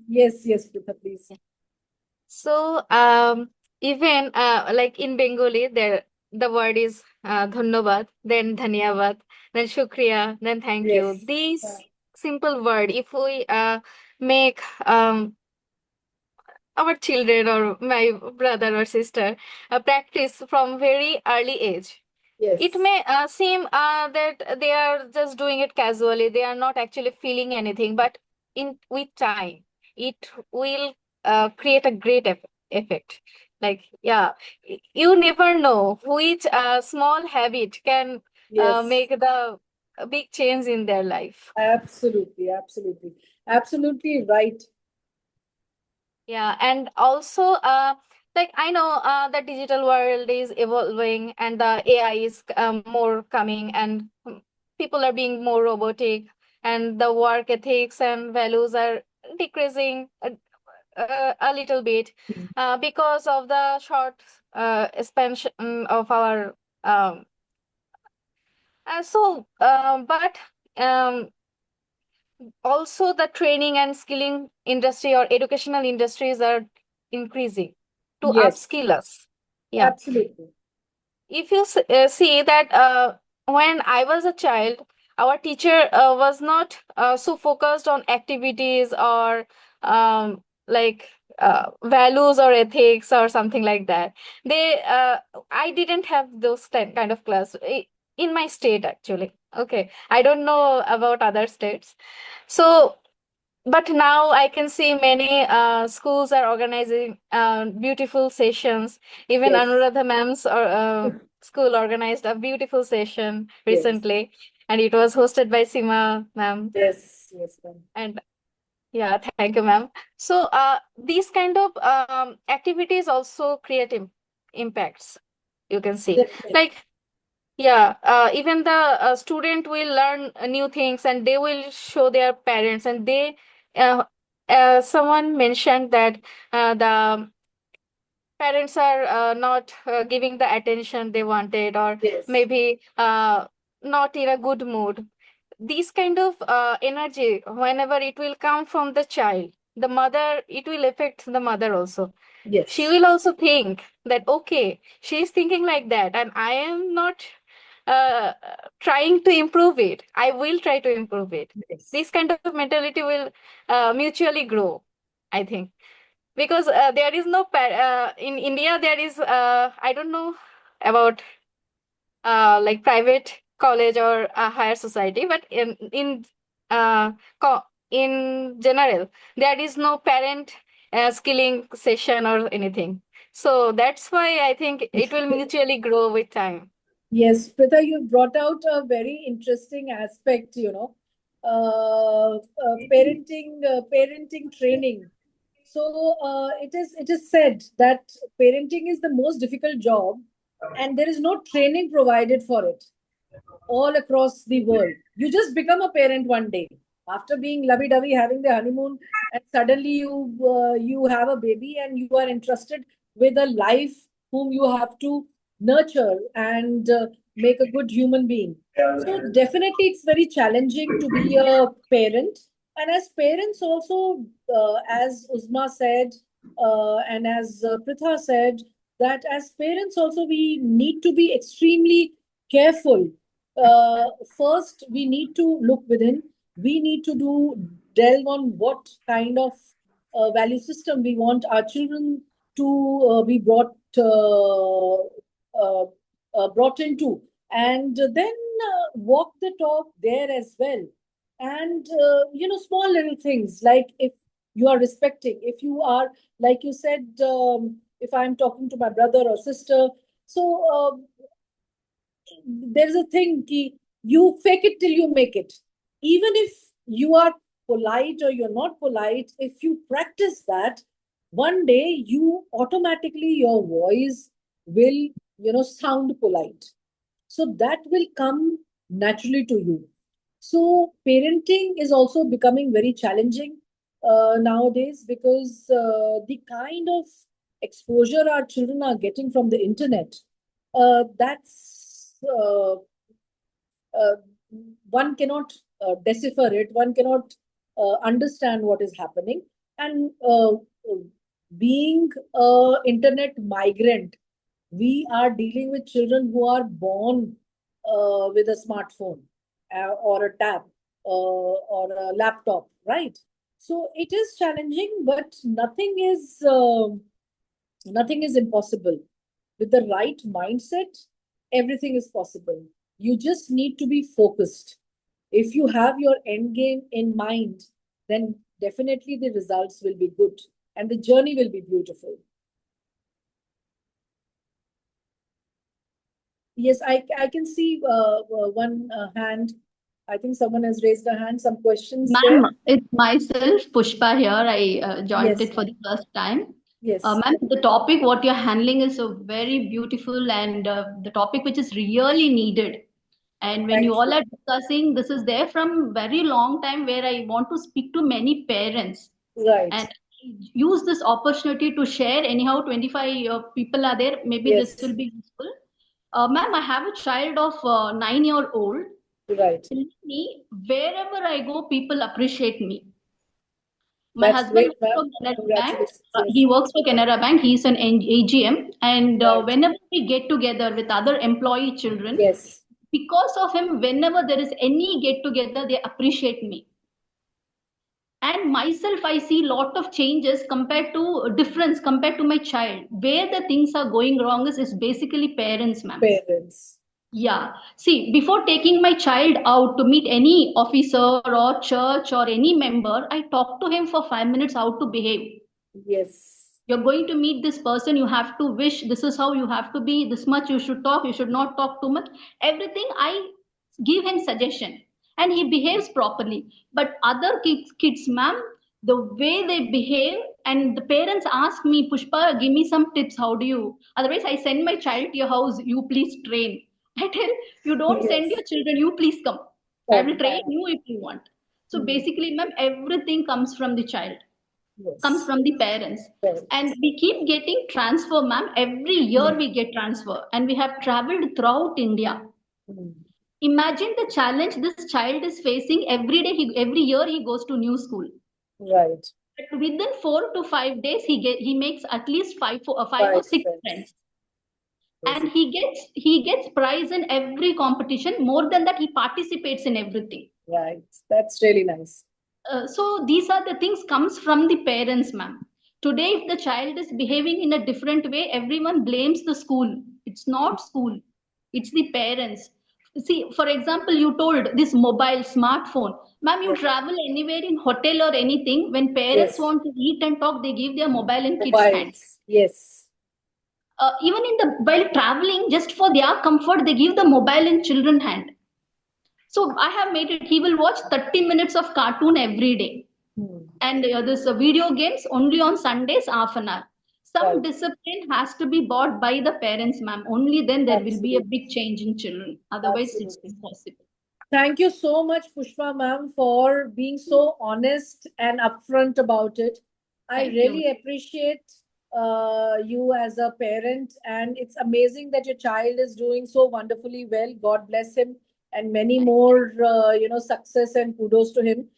yes, yes, Pritha, please. So, even like in Bengali, there the word is dhanyabad, then dhanyabad, then shukriya, then thank you. Yes. These simple word, if we make our children or my brother or sister practice from very early age, Yes. it may seem that they are just doing it casually, they are not actually feeling anything, but in with time it will create a great effect. Like, yeah, you never know which small habit can Yes. make the big change in their life. Absolutely, absolutely. Absolutely right. Yeah, and also, like I know the digital world is evolving and the AI is more coming, and people are being more robotic, and the work ethics and values are decreasing a little bit because of the short expansion of our but um, also the training and skilling industry or educational industries are increasing to Yes, upskill us. Yeah, absolutely. if you see that when I was a child, our teacher was not so focused on activities or like values or ethics or something like that. I didn't have those kind of class in my state actually. Okay, I don't know about other states. So but now I can see many schools are organizing beautiful sessions. Even Yes. Anuradha ma'am's school organized a beautiful session Yes. recently, and it was hosted by Sima ma'am. Yes, yes, ma'am. And yeah, thank you, ma'am. So these kind of activities also create impacts. You can see, Definitely. like, yeah, even the student will learn new things and they will show their parents, and they someone mentioned that the parents are not giving the attention they wanted, or Yes. maybe not in a good mood. These kind of energy, whenever it will come from the child, the mother, it will affect the mother also. Yes. She will also think that, okay, she's thinking like that, and I am not trying to improve it. I will try to improve it. Yes. This kind of mentality will mutually grow, I think. Because there is no in India there is I don't know about like private college or higher society, but uh, in general there is no parent skilling session or anything. So that's why I think it will mutually grow with time. Yes, Pritha, you brought out a very interesting aspect, parenting training. So it is said that parenting is the most difficult job, and there is no training provided for it all across the world. You just become a parent one day after being lovey-dovey, having the honeymoon, and suddenly you have a baby and you are entrusted with a life whom you have to nurture and make a good human being. So definitely, it's very challenging to be a parent. And as parents, also, as Uzma said, and as Pritha said, that as parents also we need to be extremely careful. First, we need to look within. We need to delve on what kind of value system we want our children to be brought into, and then walk the talk there as well. And small little things like if you are respecting, if you are, like you said, if I'm talking to my brother or sister, so there's a thing ki you fake it till you make it. Even if you are polite or you're not polite, if you practice that, one day you automatically your voice will sound polite. So that will come naturally to you. So parenting is also becoming very challenging nowadays because the kind of exposure our children are getting from the internet, that's uh, one cannot decipher it, one cannot understand what is happening. And being a internet migrant, we are dealing with children who are born with a smartphone or a tab or a laptop, right? So it is challenging, but nothing is impossible. With the right mindset, everything is possible. You just need to be focused. If you have your end game in mind, then definitely the results will be good and the journey will be beautiful. Yes, I can see one hand. I think someone has raised a hand. Some questions there. Ma'am, it's myself, Pushpa here. I joined Yes, it for the first time. yes, Ma'am, the topic what you're handling is so very beautiful and the topic which is really needed. And when you thank all you. are discussing, this is there from very long time where I want to speak to many parents Right. and use this opportunity to share. Anyhow, 25 people are there. Maybe this Yes, will be useful. Ma'am, I have a child of 9-year-old. right. Believe me, wherever I go, people appreciate me. My That's husband great, works ma'am. for Canara Bank. Congratulations. Yes, He works for Canara Bank. He's an AGM. And right. whenever we get together with other employee children, Yes, because of him, whenever there is any get together, they appreciate me. And myself, I see lot of changes compared to difference compared to my child. Where the things are going wrong is basically parents, ma'am. parents. Yeah. See, before taking my child out to meet any officer or church or any member, I talk to him for 5 minutes how to behave. Yes, You're going to meet this person, you have to wish, this is how you have to be, this much you should talk, you should not talk too much. Everything I give him suggestion and he behaves properly. But other kids, ma'am, the way they behave, and the parents ask me, Pushpa, give me some tips. How do you? Otherwise, I send my child to your house. You please train. I tell you don't send yes. your children. You please come. I will train you if you want. So Mm, basically, ma'am, everything comes from the child, comes yes, from the parents. And parents. we keep getting transfer, ma'am. Every year Mm, we get transfer and we have traveled throughout India. mm, Imagine the challenge this child is facing every day. Every year he goes to new school. right. But within 4 to 5 days, he makes at least five or Five six friends. friends. and he gets prize in every competition. More than that, he participates in everything. Right. That's really nice. So these are the things comes from the parents, ma'am. Today, if the child is behaving in a different way, everyone blames the school. It's not school, it's the parents. See, for example, you told this mobile smartphone. Ma'am, you Yes. travel anywhere in hotel or anything, when parents Yes. want to eat and talk, they give their mobile in kids' hand. Mobiles. Yes. Even in the while traveling, just for their comfort, they give the mobile in children hand. So I have made it. He will watch 30 minutes of cartoon every day, and this video games only on Sundays, half an hour. Some Right. discipline has to be bought by the parents, ma'am. Only then there will be a Absolutely. big change in children. Otherwise, it's Absolutely. impossible. Thank you so much, Pushpa ma'am, for being so honest and upfront about it. I Thank you. really appreciate you as a parent, and it's amazing that your child is doing so wonderfully well. God bless him, and many more, success and kudos to him.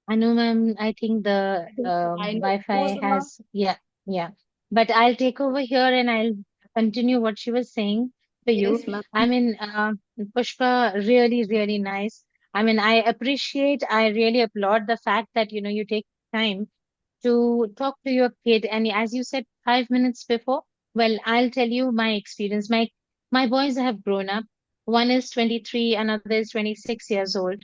Anu ma'am, I think the I know. Wi-Fi Kudos, ma'am. has, yeah. But I'll take over here and I'll continue what she was saying for you. Yes, ma'am. I mean, Pushpa, really, really nice. I mean, I really applaud the fact that, you take time to talk to your kid. And as you said 5 minutes before, well, I'll tell you my experience. My boys have grown up. One is 23, another is 26 years old.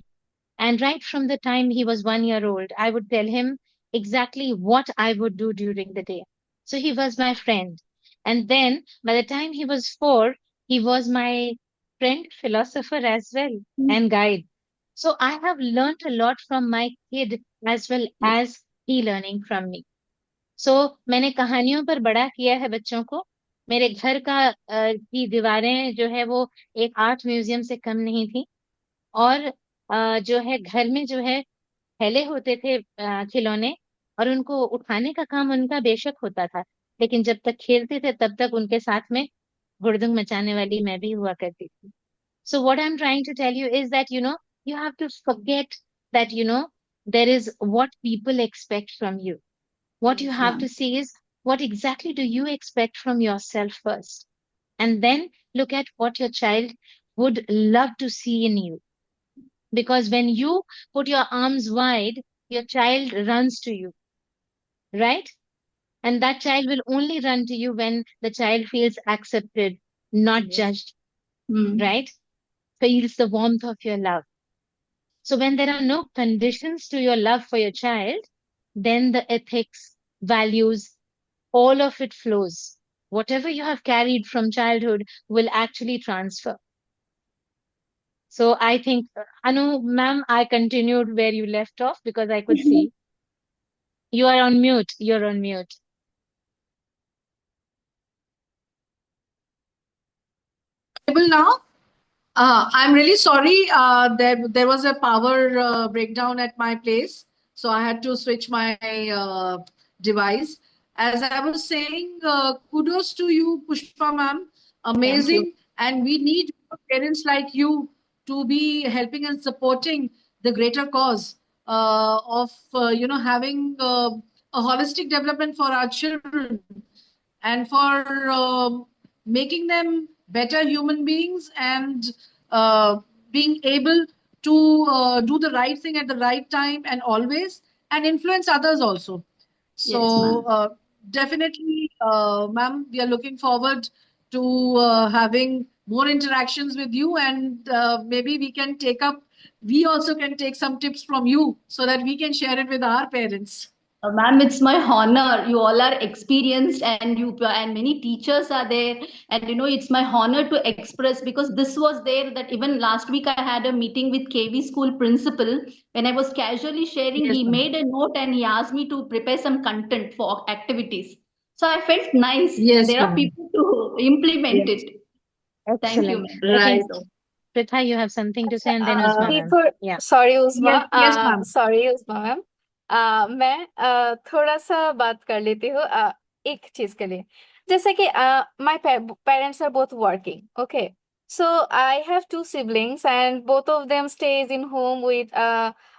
And right from the time he was 1 year old, I would tell him exactly what I would do during the day. So he was my friend. And then by the time he was 4, he was my friend, philosopher as well, and guide. So I have learned a lot from my kid as well as he learning from me. So मैंने कहानियों पर बड़ा किया है बच्चों को. मेरे घर की दीवारें जो है वो एक आर्ट म्यूजियम से कम नहीं थी. और जो है घर में जो है फैले होते थे खिलौने, और उनको उठाने का काम उनका बेशक होता था, लेकिन जब तक खेलते थे तब तक उनके साथ में हुड़दंग मचाने वाली मैं भी हुआ करती थी. So what I'm trying to tell you is that, you have to forget that, there is what people expect from you. What you Yes, have to ma'am. see is what exactly do you expect from yourself first, and then look at what your child would love to see in you. Because when you put your arms wide, your child runs to you, right? And that child will only run to you when the child feels accepted, not Yes. judged, Hmm. right? Feels the warmth of your love. So when there are no conditions to your love for your child, then the ethics, values, all of it flows. Whatever you have carried from childhood will actually transfer. So I think, Anu, ma'am, I continued where you left off because I could see. You are on mute. You're on mute. Audible now? I'm really sorry. There was a power breakdown at my place, so I had to switch my device. As I was saying, kudos to you, Pushpa ma'am. Thank you. Amazing, and we need parents like you to be helping and supporting the greater cause of having a holistic development for our children and for making them better human beings and uh, being able to do the right thing at the right time and always and influence others also. Yes, So ma'am. definitely, ma'am, we are looking forward to having more interactions with you, and maybe we also can take some tips from you so that we can share it with our parents. Ma'am, it's my honor. You all are experienced, and and many teachers are there. And it's my honor to express, because this was there that even last week I had a meeting with KV school principal. When I was casually sharing, Yes, he ma'am. made a note and he asked me to prepare some content for activities. So I felt nice. Yes, There are ma'am. people to implement Yes. it. Thank you, Excellent. ma'am. I Right. think, Pritha, you have something to say, and then अच्छा, Uzma ma'am. before Yeah. sorry Usma Yes, yes, ma'am. Sorry Usma ma'am मैं थोड़ा सा बात कर लेती हूँ एक चीज के लिए जैसे कि my parents are both working okay so I have two siblings and both of them stays in home with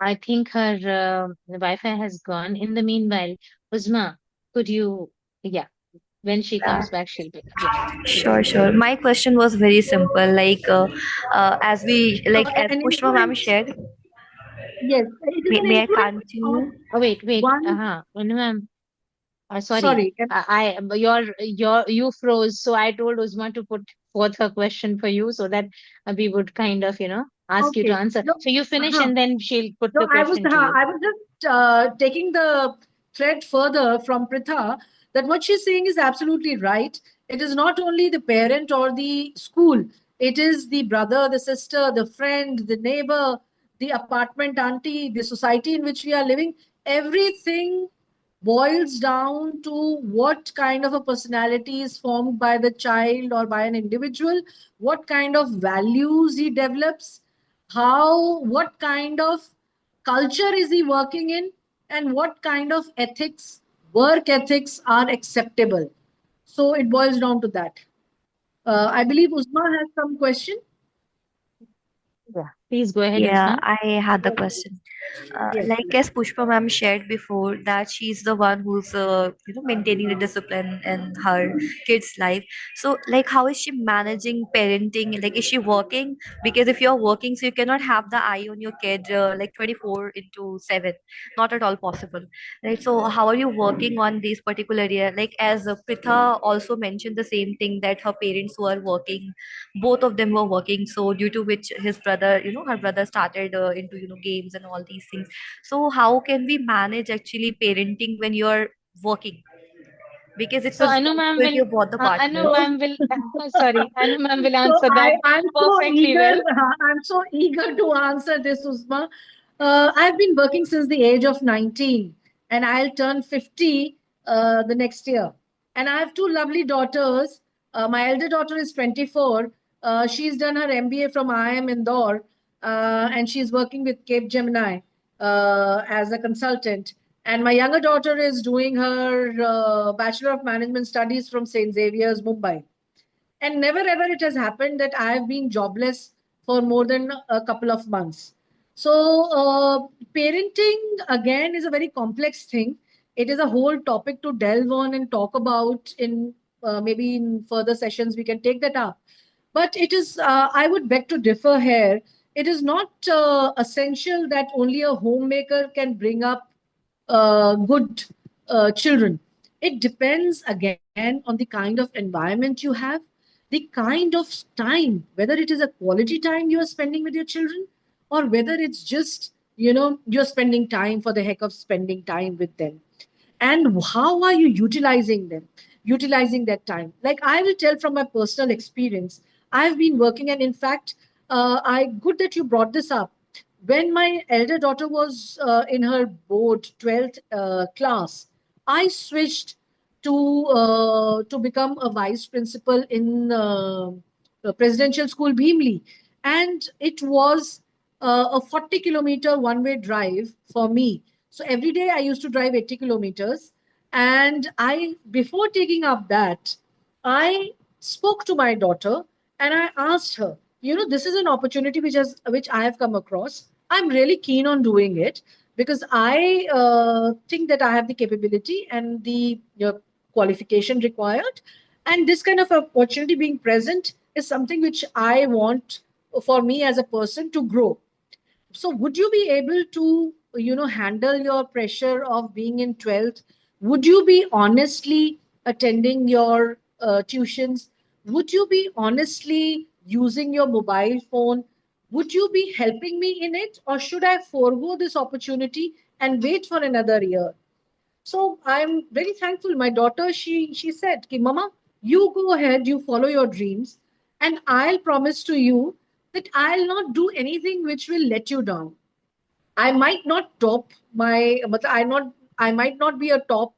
I think her Wi-Fi has gone. In the meanwhile, Uzma, could you, yeah, when she Yeah, comes back, she'll pick up. Yeah, please. sure, sure. My question was very simple. As we like, as An Pushpa ma'am influence, shared. yes, it is an May I influence of continue? Oh, wait. one. Anu ma'am, sorry. Sorry, You froze. So I told Uzma to put forth her question for you so that we would kind of, ask you to okay. answer. No, So you finish uh-huh. and then she'll put No, the question to you. I was just taking the thread further from Pritha that what she's saying is absolutely right. It is not only the parent or the school, it is the brother, the sister, the friend, the neighbor, the apartment auntie, the society in which we are living. Everything boils down to what kind of a personality is formed by the child or by an individual, what kind of values he develops, what kind of culture is he working in, and what kind of work ethics are acceptable. So it boils down to that. I believe Uzma has some question. Yeah. Please go ahead, Yeah, Uzma. I had the Yes, question. yes, Like please. as Pushpa ma'am shared before, that she's the one who's maintaining the discipline in her kid's life. So like, how is she managing parenting? Like, is she working? Because if you're working, so you cannot have the eye on your kid like 24/7. Not at all possible, right? So how are you working on this particular area? Like as Pritha also mentioned the same thing, that her parents were working, both of them were working, so due to which his brother, her brother started into games and all these things. So how can we manage actually parenting when you're working, because it's So a responsibility of both the Anu partners. ma'am will, sorry, Anu ma'am will So answer that I'm so perfectly eager. well. I'm so eager to answer this, Usma. I've been working since the age of 19, and I'll turn 50 the next year. And I have two lovely daughters. My elder daughter is 24. She's done her MBA from IIM Indore, and she's working with Cape Gemini as a consultant. And my younger daughter is doing her Bachelor of Management Studies from St. Xavier's, Mumbai. And never ever it has happened that I have been jobless for more than a couple of months. So, parenting again is a very complex thing. It is a whole topic to delve on and talk about in maybe in further sessions we can take that up. But it is, I would beg to differ here. It is not essential that only a homemaker can bring up good children. It depends again on the kind of environment you have, the kind of time, whether it is a quality time you are spending with your children, or whether it's just, you're spending time for the heck of spending time with them. And how are you utilizing that time? Like I will tell from my personal experience, I've been working, and in fact, I good that you brought this up. When my elder daughter was in her board 12th class, I switched to become a vice principal in the presidential school Bhimli, and it was a 40-kilometer one-way drive for me. So every day I used to drive 80 kilometers. And before taking up that, I spoke to my daughter and I asked her, this is an opportunity which I have come across. I'm really keen on doing it because I think that I have the capability and the qualification required. And this kind of opportunity being present is something which I want for me as a person to grow. So would you be able to, handle your pressure of being in 12th? Would you be honestly attending your tuitions? Would you be honestly using your mobile phone? Would you be helping me in it, or should I forego this opportunity and wait for another year? So I'm very thankful. My daughter, she said, "Ki Mama, you go ahead, you follow your dreams, and I'll promise to you that I'll not do anything which will let you down. I might not top I might not be a top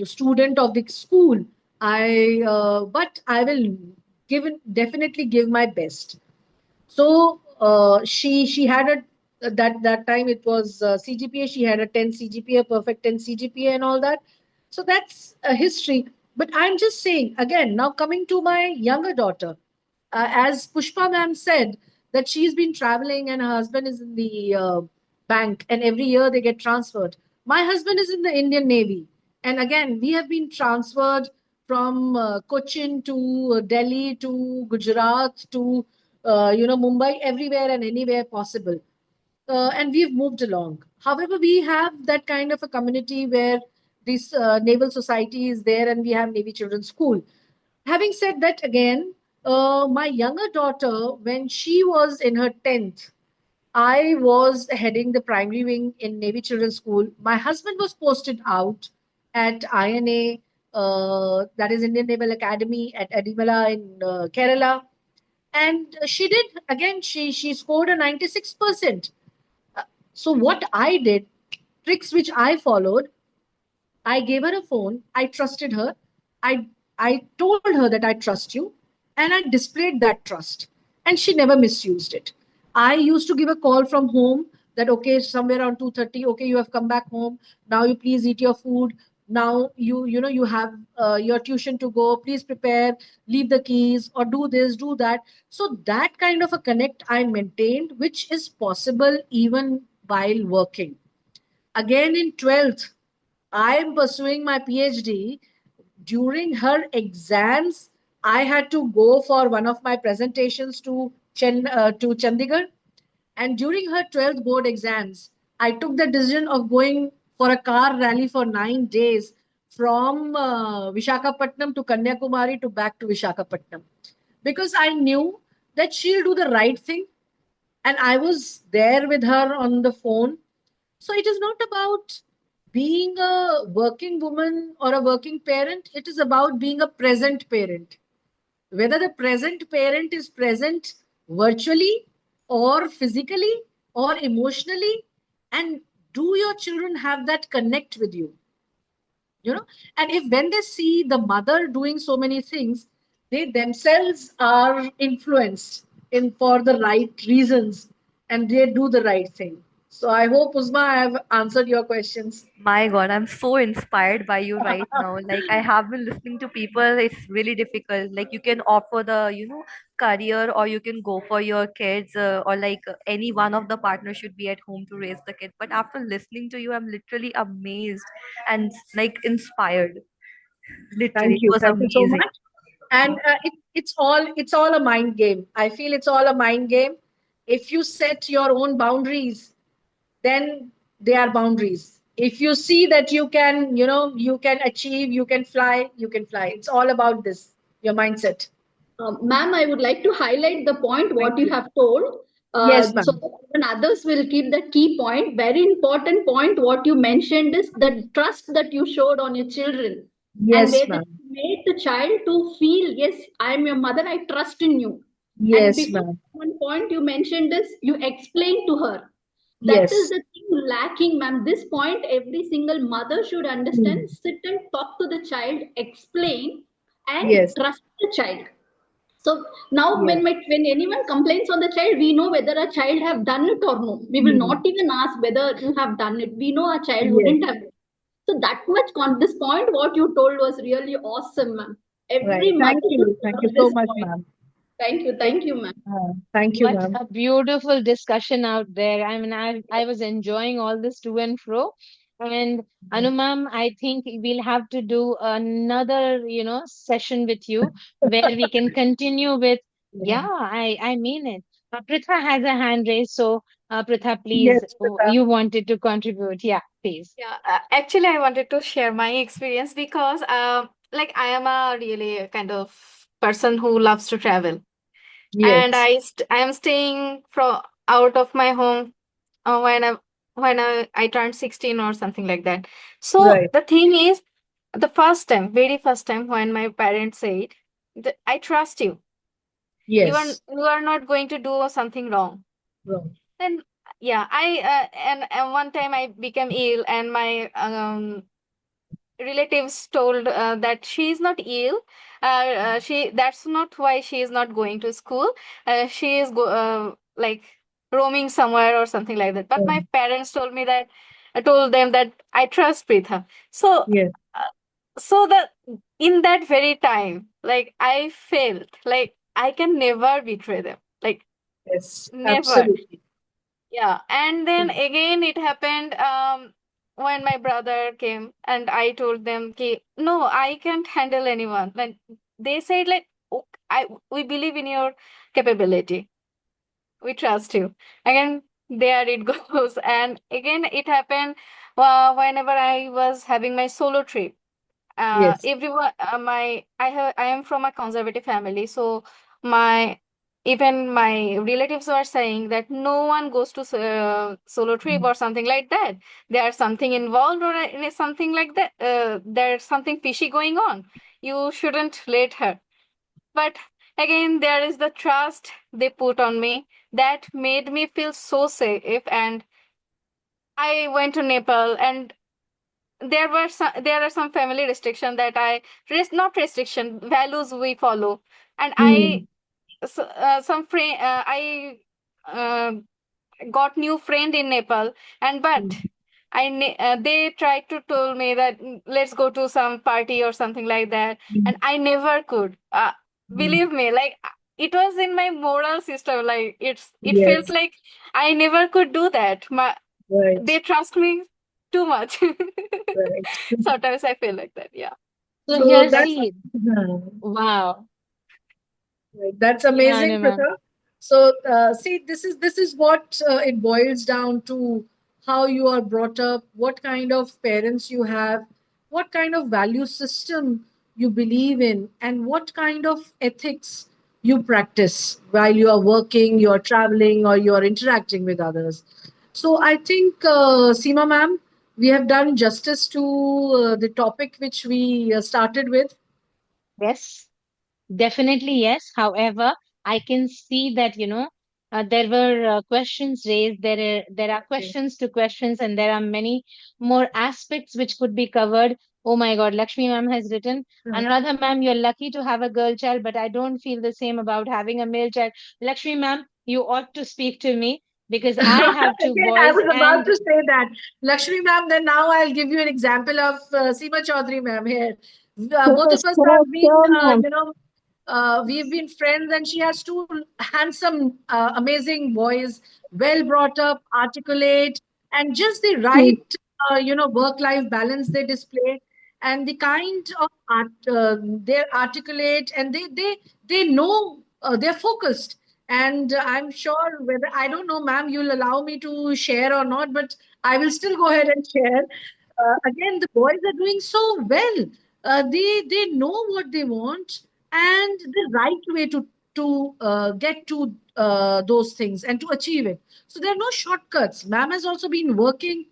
student of the school. But I will definitely give my best." So she had that time it was CGPA. She had a 10 CGPA, perfect 10 CGPA, and all that. So that's a history. But I'm just saying again. Now coming to my younger daughter, as Pushpa ma'am said, that she's been traveling and her husband is in the bank, and every year they get transferred. My husband is in the Indian Navy, and again we have been transferred from Cochin to Delhi to Gujarat to Mumbai, everywhere and anywhere possible. And we've moved along. However, we have that kind of a community where this naval society is there, and we have Navy Children's School. Having said that, again, my younger daughter, when she was in her 10th, I was heading the primary wing in Navy Children's School. My husband was posted out at INA, that is Indian Naval Academy at Adimala in Kerala. And she did, again, she scored a 96%. So what I did, tricks which I followed, I gave her a phone. I trusted her. I told her that I trust you, and I displayed that trust, and she never misused it. I used to give a call from home that okay, somewhere around 2:30, okay, you have come back home. Now you please eat your food. Now you have your tuition to go. Please prepare, leave the keys, or do this, do that. So that kind of a connect I maintained, which is possible even while working. Again in 12th, I am pursuing my PhD. During her exams, I had to go for one of my presentations to Chandigarh. And during her 12th board exams, I took the decision of going for a car rally for 9 days from Vishakhapatnam to Kanyakumari to back to Vishakhapatnam, because I knew that she'll do the right thing. And I was there with her on the phone. So it is not about being a working woman or a working parent. It is about being a present parent. Whether the present parent is present virtually or physically or emotionally, and do your children have that connect with you? And if when they see the mother doing so many things, they themselves are influenced in for the right reasons, and they do the right thing. So I hope, Uzma, I have answered your questions. My God, I'm so inspired by you right now. Like, I have been listening to people, it's really difficult. Like, you can offer the, career, or you can go for your kids, or like any one of the partners should be at home to raise the kid. But after listening to you, I'm literally amazed and like inspired. Literally, Thank it you. was Thank you so amazing. much. And it's all a mind game. I feel it's all a mind game. If you set your own boundaries, then they are boundaries. If you see that you can achieve, you can fly, you can fly. It's all about this, your mindset. Ma'am, I would like to highlight the point Thank what you you. have told, Yes, so ma'am. that even others will keep the key point. Very important point what you mentioned is the trust that you showed on your children, and Yes, whether ma'am. you made the child to feel, yes, I am your mother, I trust in you. And Yes, before ma'am. one point you mentioned is you explained to her. That is Yes. the thing lacking, ma'am. This point every single mother should understand. Hmm. Sit and talk to the child, explain, and Yes. trust the child. So now Yes. when anyone complains on the child, we know whether a child have done it or no. We will Hmm. not even ask whether you have done it. We know a child Yes. wouldn't have. So that much this point what you told was really awesome, ma'am. Right. Every Thank mother should you. Thank follow you so this much, point. ma'am. Thank you, ma'am. Thank you, What ma'am. a beautiful discussion out there. I mean, I was enjoying all this to and fro. And Anu ma'am, I think we'll have to do another, session with you where we can continue with, Yeah. yeah, I mean it. Pritha has a hand raised, so Pritha, please, Yes, Prita. you wanted to contribute. Yeah, please. Yeah, actually, I wanted to share my experience because, like, I am a really kind of person who loves to travel, and Yes. I am staying from out of my home when I turned 16 or something like that. So Right. the thing is, the first time, very first time, when my parents said, "I trust you. Yes. You are not going to do something wrong." Wrong. Then yeah, I and one time I became ill, and my relatives told that she is not ill. She That's not why she is not going to school. She is like roaming somewhere or something like that. But my parents told me that I told them that I trust Pritha. So Yes. uh, so that in that very time, like I felt like I can never betray them. Like Yes, Never. absolutely. Yeah. And then Mm. again, it happened when my brother came and I told them, "Okay, no, I can't handle anyone." Like they said, like, we believe in your capability. We trust you." Again, there it goes. And again, it happened whenever I was having my solo trip. Yes. Everyone, I am from a conservative family, so my even my relatives were saying that no one goes to solo trip or something like that. There's something involved, or something like that. There's something fishy going on. You shouldn't let her. But again, there is the trust they put on me that made me feel so safe. And I went to Nepal, and there are some family restriction that not restriction, values we follow. And Mm. some friend, I uh, got new friend in Nepal. And but Mm. they tried to tell me that, let's go to some party or something like that." And I never could. Mm. Believe me, like, it was in my moral system. Like, it felt Yes. like I never could do that. They Right. trust me too much. Right. Sometimes I feel like that. Yeah. So So here, that's see, wow. right. That's Yeah, amazing, Anima. Pratha. So, see, this is what it boils down to: how you are brought up, what kind of parents you have, what kind of value system you believe in, and what kind of ethics you practice while you are working, you are traveling, or you are interacting with others. So, I think, Seema ma'am, we have done justice to the topic which we started with. Yes. Definitely, yes. However, I can see that, there were questions raised. There are Okay. questions to questions, and there are many more aspects which could be covered. Oh my God, Lakshmi ma'am has written, Anuradha ma'am, you're lucky to have a girl child, but I don't feel the same about having a male child. Lakshmi ma'am, you ought to speak to me because I have two Again, I boys, was about and to say that. Lakshmi ma'am, then now I'll give you an example of Seema Chaudhary ma'am here. Both of us have Sure, been, sure, ma'am. we've been friends, and she has two handsome, amazing boys, well brought up, articulate, and just the Mm. right, work-life balance they display, and the kind of art they're articulate, and they know they're focused. And I'm sure, whether I don't know, ma'am, you'll allow me to share or not, but I will still go ahead and share. Again, the boys are doing so well. They know what they want and the right way to get to those things and to achieve it. So there are no shortcuts. Ma'am has also been working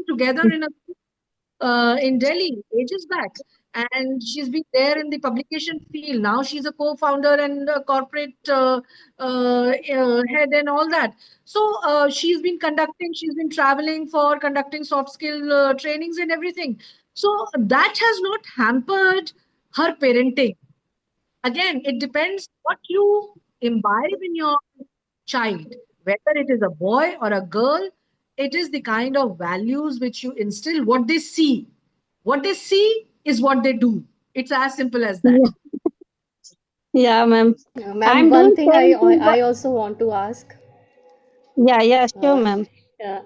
together in Delhi ages back. And she's been there in the publication field. Now she's a co-founder and a corporate head and all that. So she's been traveling for conducting soft skill trainings and everything. So that has not hampered her parenting. Again, it depends what you imbibe in your child, whether it is a boy or a girl. It is the kind of values which you instill, what they see. What they see is what they do. It's as simple as that. Yeah, yeah, ma'am. Ma'am, I'm one doing thing parenting, but I also want to ask. yeah, yeah, sure, Uh, ma'am.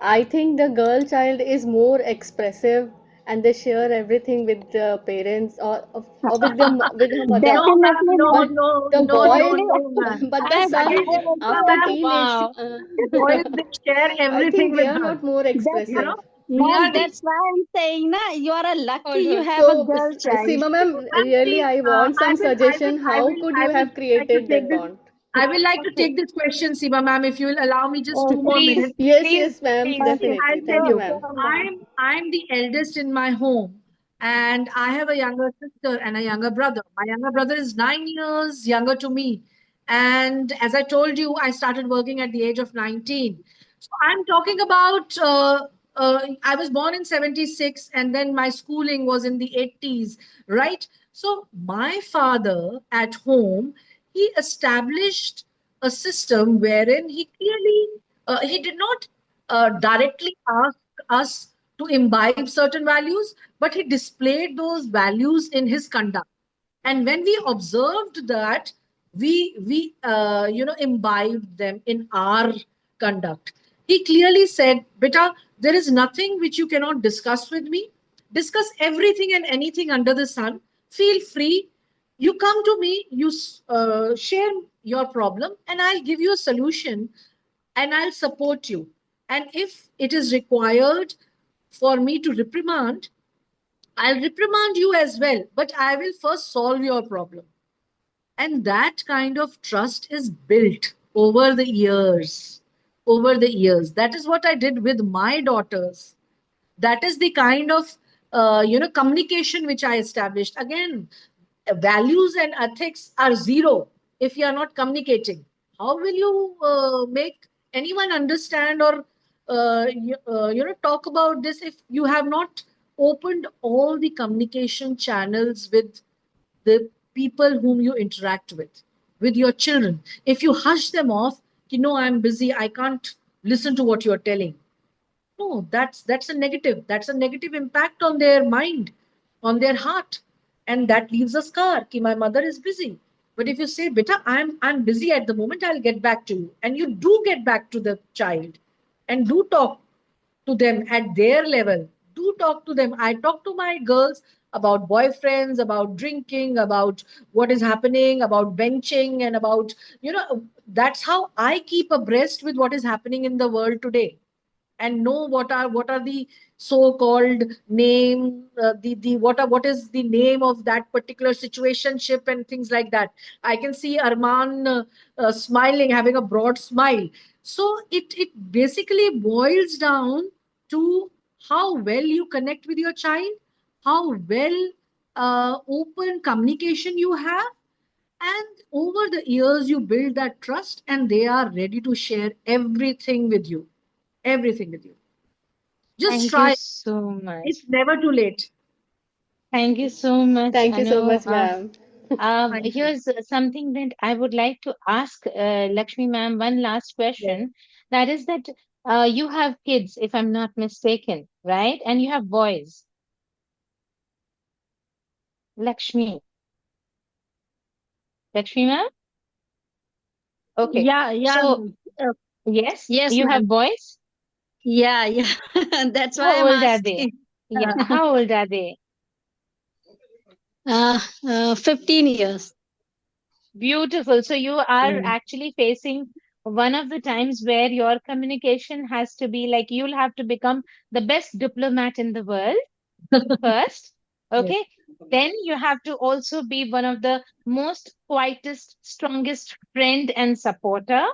I think the girl child is more expressive, and they share everything with the parents, or with with her mother. No, ma'am. Definitely, No, ma'am. But no, the no, no, boy, Definitely, no, ma'am. but the Again, son I also after ma'am, teenage, wow. the boys, they share I think everything they with are her. not more that's You know, expressive. we ma'am. are the That's why I'm saying, na, you are a lucky Hold you on. have a So, girl child. Seema ma'am, Ma'am, really, see, I want some suggestion. How could I you will have like to created take that this. bond? I will like to Okay, take this question, Siba ma'am, if you will allow me just two more okay, Please, minutes. Yes, please, yes, ma'am, please. See, okay. I'll definitely. tell Thank you, Sure, you, ma'am. sure, ma'am. I'm the eldest in my home, and I have a younger sister and a younger brother. My younger brother is 9 years younger to me, and as I told you, I started working at the age of 19. So I'm talking about. I was born in 76, and then my schooling was in the 80s, right? So my father at home, he established a system wherein he clearly he did not directly ask us to imbibe certain values, but he displayed those values in his conduct. And when we observed that, we imbibed them in our conduct. He clearly said, beta, there is nothing which you cannot discuss with me. Discuss everything and anything under the sun. Feel free. You come to me, you share your problem, and I'll give you a solution, and I'll support you. And if it is required for me to reprimand, I'll reprimand you as well, but I will first solve your problem. And that kind of trust is built over the years. Over the years. That is what I did with my daughters. That is the kind of communication which I established. Again, values and ethics are zero if you are not communicating. How will you make anyone understand or talk about this if you have not opened all the communication channels with the people whom you interact with your children? If you hush them off, I'm busy, I can't listen to what you're telling. No, that's a negative. That's a negative impact on their mind, on their heart, and that leaves a scar. Ki my mother is busy. But if you say, "Beta, I'm busy at the moment. I'll get back to you," and you do get back to the child, and do talk to them at their level. Do talk to them. I talk to my girls about boyfriends, about drinking, about what is happening, about benching, and about that's how I keep abreast with what is happening in the world today, and know what are the so-called name, the what is the name of that particular situationship and things like that. I can see Arman smiling, having a broad smile. So it basically boils down to how well you connect with your child, how well open communication you have, and over the years you build that trust, and they are ready to share everything with you, everything with you. Just Thank you try. so much. It's never too late. Thank you so much, Thank you so Anu. much, ma'am. Thank you. Here's something that I would like to ask Lakshmi ma'am, one last Yes. question. That is that you have kids, if I'm not mistaken, right? And you have boys. Lakshmi. Lakshmi ma'am? Okay. Yeah, yeah, So, ma'am. yes, Yes, you have ma'am. boys. Yeah, yeah. That's why How I'm old are they? asking. Yeah, how old are they? 15 years. Beautiful. So you are Yeah. actually facing one of the times where your communication has to be like you'll have to become the best diplomat in the world first. Yes. Okay. Then you have to also be one of the most quietest, strongest friend and supporter.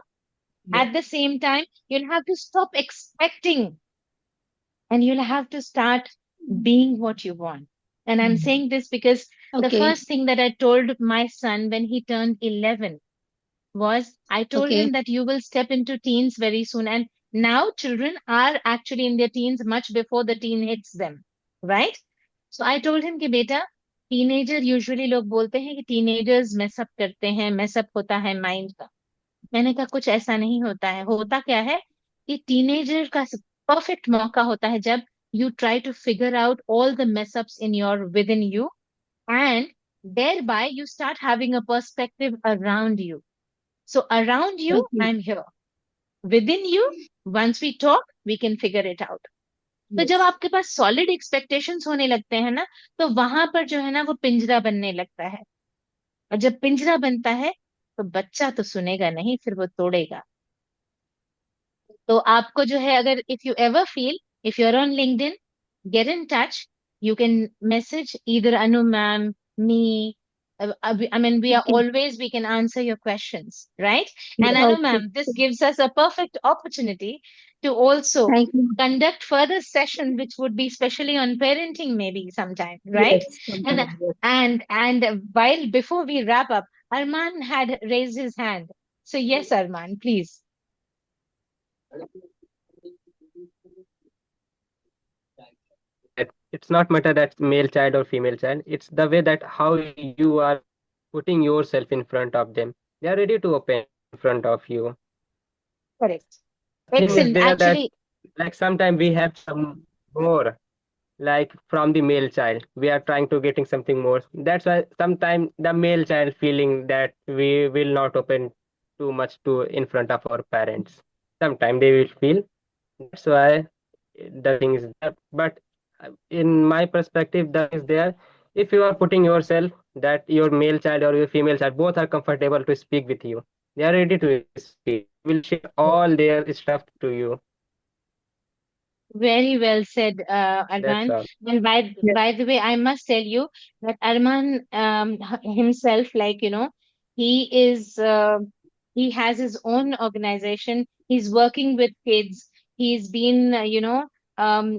Yes. At the same time, you'll have to stop expecting and you'll have to start being what you want. And I'm Mm. saying this because the Okay. first thing that I told my son when he turned 11 was I told Okay. him that you will step into teens very soon. And now children are actually in their teens much before the teen hits them, right? So I told him कि बेटा teenager usually लोग बोलते हैं कि teenagers mess up करते हैं, mess up होता है mind का. मैंने कहा कुछ ऐसा नहीं होता है. होता क्या है कि teenager का perfect मौका होता है जब you try to figure out all the mess ups in your within you, and thereby you start having a perspective around you. So around you, Okay. I'm here. Within you, once we talk, we can figure it out. तो जब Yes. आपके पास solid expectations होने लगते हैं ना, तो वहां पर जो है ना वो पिंजरा बनने लगता है. और जब पिंजरा बनता है तो बच्चा तो सुनेगा नहीं, फिर वो तोड़ेगा. तो आपको जो है अगर if you ever feel if you are on LinkedIn get in touch. You can message either Anu ma'am, me. I mean, Okay. we can answer your questions, right? And Yes. Anu Okay. ma'am, this gives us a perfect opportunity to also Thank you. conduct further session, which would be especially on parenting, maybe sometime, right? Yes. And Sometimes. Yes. while before we wrap up, Arman had raised his hand. So yes, Arman, please. That it's not matter that male child or female child. It's the way that how you are putting yourself in front of them. They are ready to open in front of you. Correct. The thing is Excellent. there that Actually, like sometimes we have some more. like from the male child. We are trying to getting something more. That's why sometimes the male child feeling that we will not open too much to in front of our parents. Sometimes they will feel. That's why the thing is there. But in my perspective, the thing is there. If you are putting yourself that your male child or your female child both are comfortable to speak with you, they are ready to speak. Will share all their stuff to you. Very well said, That's Arman. all. And by the way, I must tell you that Arman himself, like, he is he has his own organization. He's working with kids. He's been,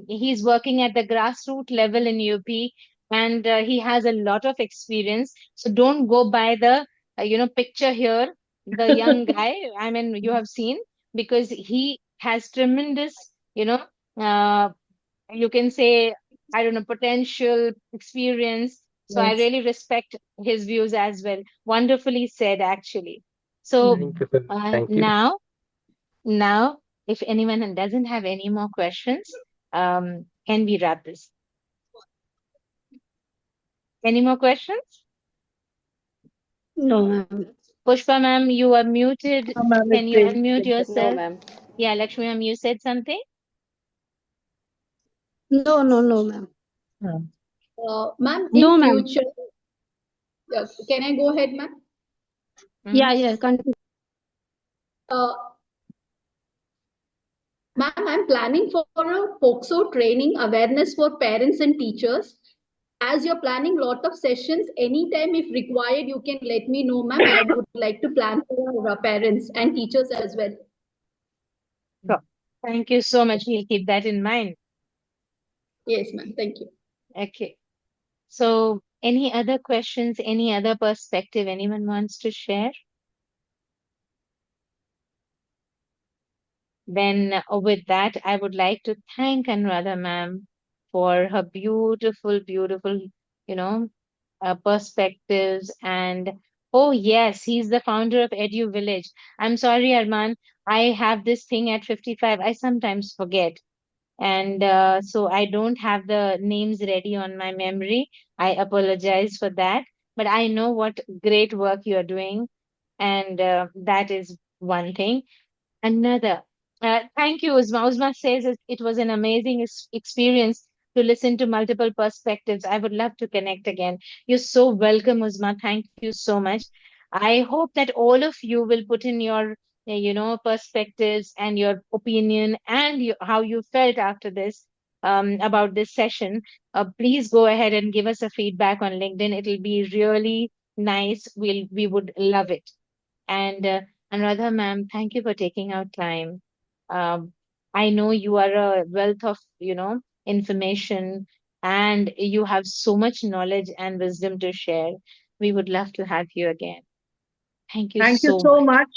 he's working at the grassroots level in UP, and he has a lot of experience. So don't go by the, picture here, the young guy. I mean, you have seen, because he has tremendous, uh, you can say, I don't know, potential experience. So I Yes. really respect his views as well. Wonderfully said, actually. So Thank you, sir. Thank you. now, if anyone doesn't have any more questions, can we wrap this? Any more questions? No, ma'am. Pushpa ma'am, you are muted. Ma'am, Can it's you great. unmute Thank you. No, yourself? ma'am. Yeah, Lakshmi ma'am, you said something? No, no, no, ma'am. Ma'am, No, in ma'am. future, can I go ahead, ma'am? Yeah, Mhm. yeah, continue. Uh, Ma'am, I'm planning for a POXO training awareness for parents and teachers. As you're planning lot of sessions, anytime if required, you can let me know, ma'am. I would like to plan for parents and teachers as well. Sure. Thank you so much. We'll keep that in mind. Yes, ma'am. Thank you. Okay. So, any other questions, any other perspective anyone wants to share? Then, with that, I would like to thank Anuradha ma'am for her beautiful, beautiful, you know, perspectives. And oh, yes, he's the founder of Edu Village. I'm sorry, Arman, I have this thing at 55. I sometimes forget. And so I don't have the names ready on my memory. I apologize for that. But I know what great work you're doing. And that is one thing. Another. Thank you, Uzma. Uzma says it was an amazing experience to listen to multiple perspectives. I would love to connect again. You're so welcome, Uzma. Thank you so much. I hope that all of you will put in your, perspectives and your opinion and how you felt after this, about this session. Please go ahead and give us a feedback on LinkedIn. It'll be really nice. We would love it. And Anuradha ma'am, thank you for taking out time. Um, I know you are a wealth of, information, and you have so much knowledge and wisdom to share. We would love to have you again. Thank you Thank you so so much. much.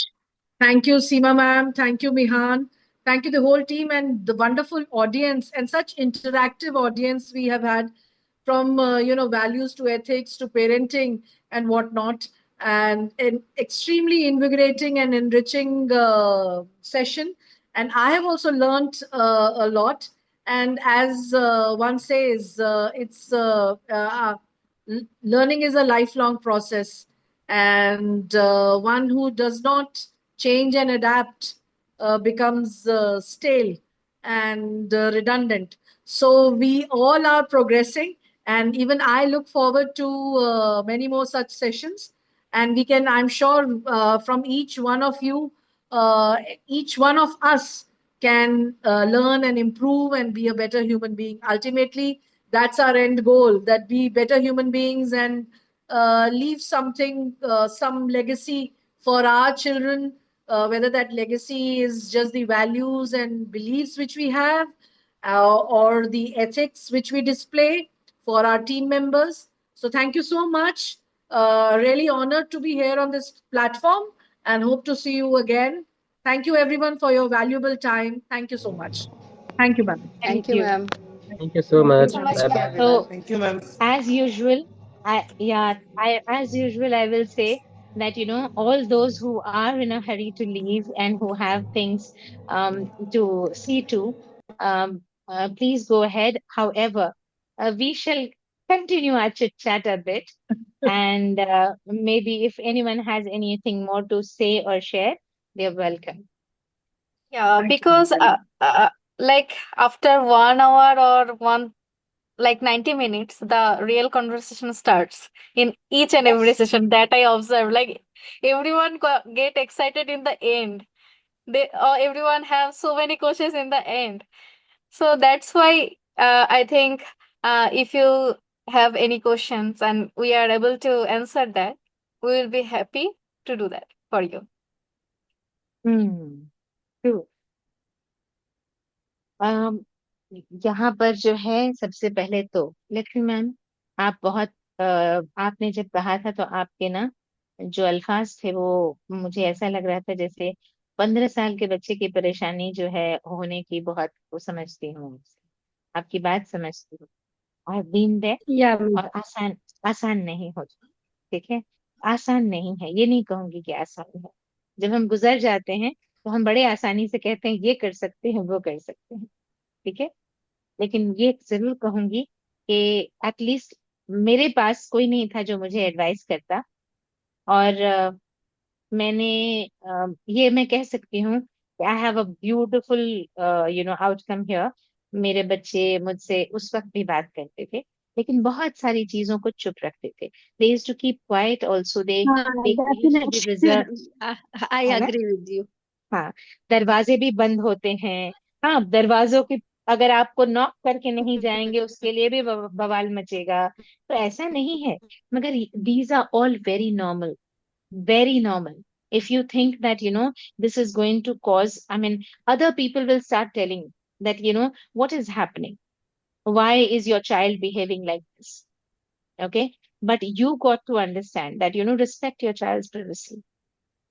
Thank you, Seema ma'am. Thank you, Mihan. Thank you, the whole team and the wonderful audience and such interactive audience we have had from values to ethics to parenting and whatnot. And an extremely invigorating and enriching session. And I have also learned a lot. And as one says, learning is a lifelong process, and one who does not change and adapt becomes stale and redundant. So we all are progressing, and even I look forward to many more such sessions. And we can, I'm sure, from each one of you, each one of us can learn and improve and be a better human being. Ultimately, that's our end goal, that be better human beings and leave something, some legacy for our children, whether that legacy is just the values and beliefs which we have, or the ethics which we display for our team members. So, thank you so much. Really honored to be here on this platform and hope to see you again. Thank you, everyone, for your valuable time. Thank you so much. Thank you, ma'am. Thank Thank you, you. ma'am. Thank you so Thank you much. so Thank much, Bye you, ma'am. bye. everyone. So, as usual, I will say that, all those who are in a hurry to leave and who have things to see to, please go ahead. However, we shall continue our chit chat a bit. And maybe if anyone has anything more to say or share, they're welcome. Yeah, because like after 1 hour or like 90 minutes, the real conversation starts in each and every Yes. session that I observe. Like everyone get excited in the end. Everyone have so many questions in the end. So that's why I think if you have any questions and we are able to answer that, we will be happy to do that for you. Hmm. True. अम, यहाँ पर जो है सबसे पहले तो Lakshmi ma'am, आप बहुत आपने जब कहा था तो आपके ना जो अल्फाज थे वो मुझे ऐसा लग रहा था जैसे 15 साल के बच्चे की परेशानी जो है होने की बहुत वो समझती हूँ, आपकी बात समझती हूँ। और बीन दे Yeah, ma'am. और आसान आसान नहीं होता, ठीक है। आसान नहीं है, ये नहीं कहूंगी कि आसान है। जब हम गुजर जाते हैं तो हम बड़े आसानी से कहते हैं ये कर सकते हैं वो कर सकते हैं, ठीक है। लेकिन ये जरूर कहूंगी कि एटलीस्ट मेरे पास कोई नहीं था जो मुझे एडवाइस करता। और मैंने ये मैं कह सकती हूँ कि I have a beautiful outcome here. मेरे बच्चे मुझसे उस वक्त भी बात करते थे, लेकिन बहुत सारी चीजों को चुप रखते थे। They used to keep quiet also, they used to be reserve, Definitely. I है ना। agree with you. हाँ, दरवाजे भी बंद होते हैं। हाँ, दरवाजों की अगर आपको नॉक करके नहीं जाएंगे उसके लिए भी बवाल मचेगा। तो ऐसा नहीं है, मगर these are all very normal, very normal. If you think that, this is going to cause, I mean, other people will start telling that, what is happening? Why is your child behaving like this? Okay. But you got to understand that, respect your child's privacy.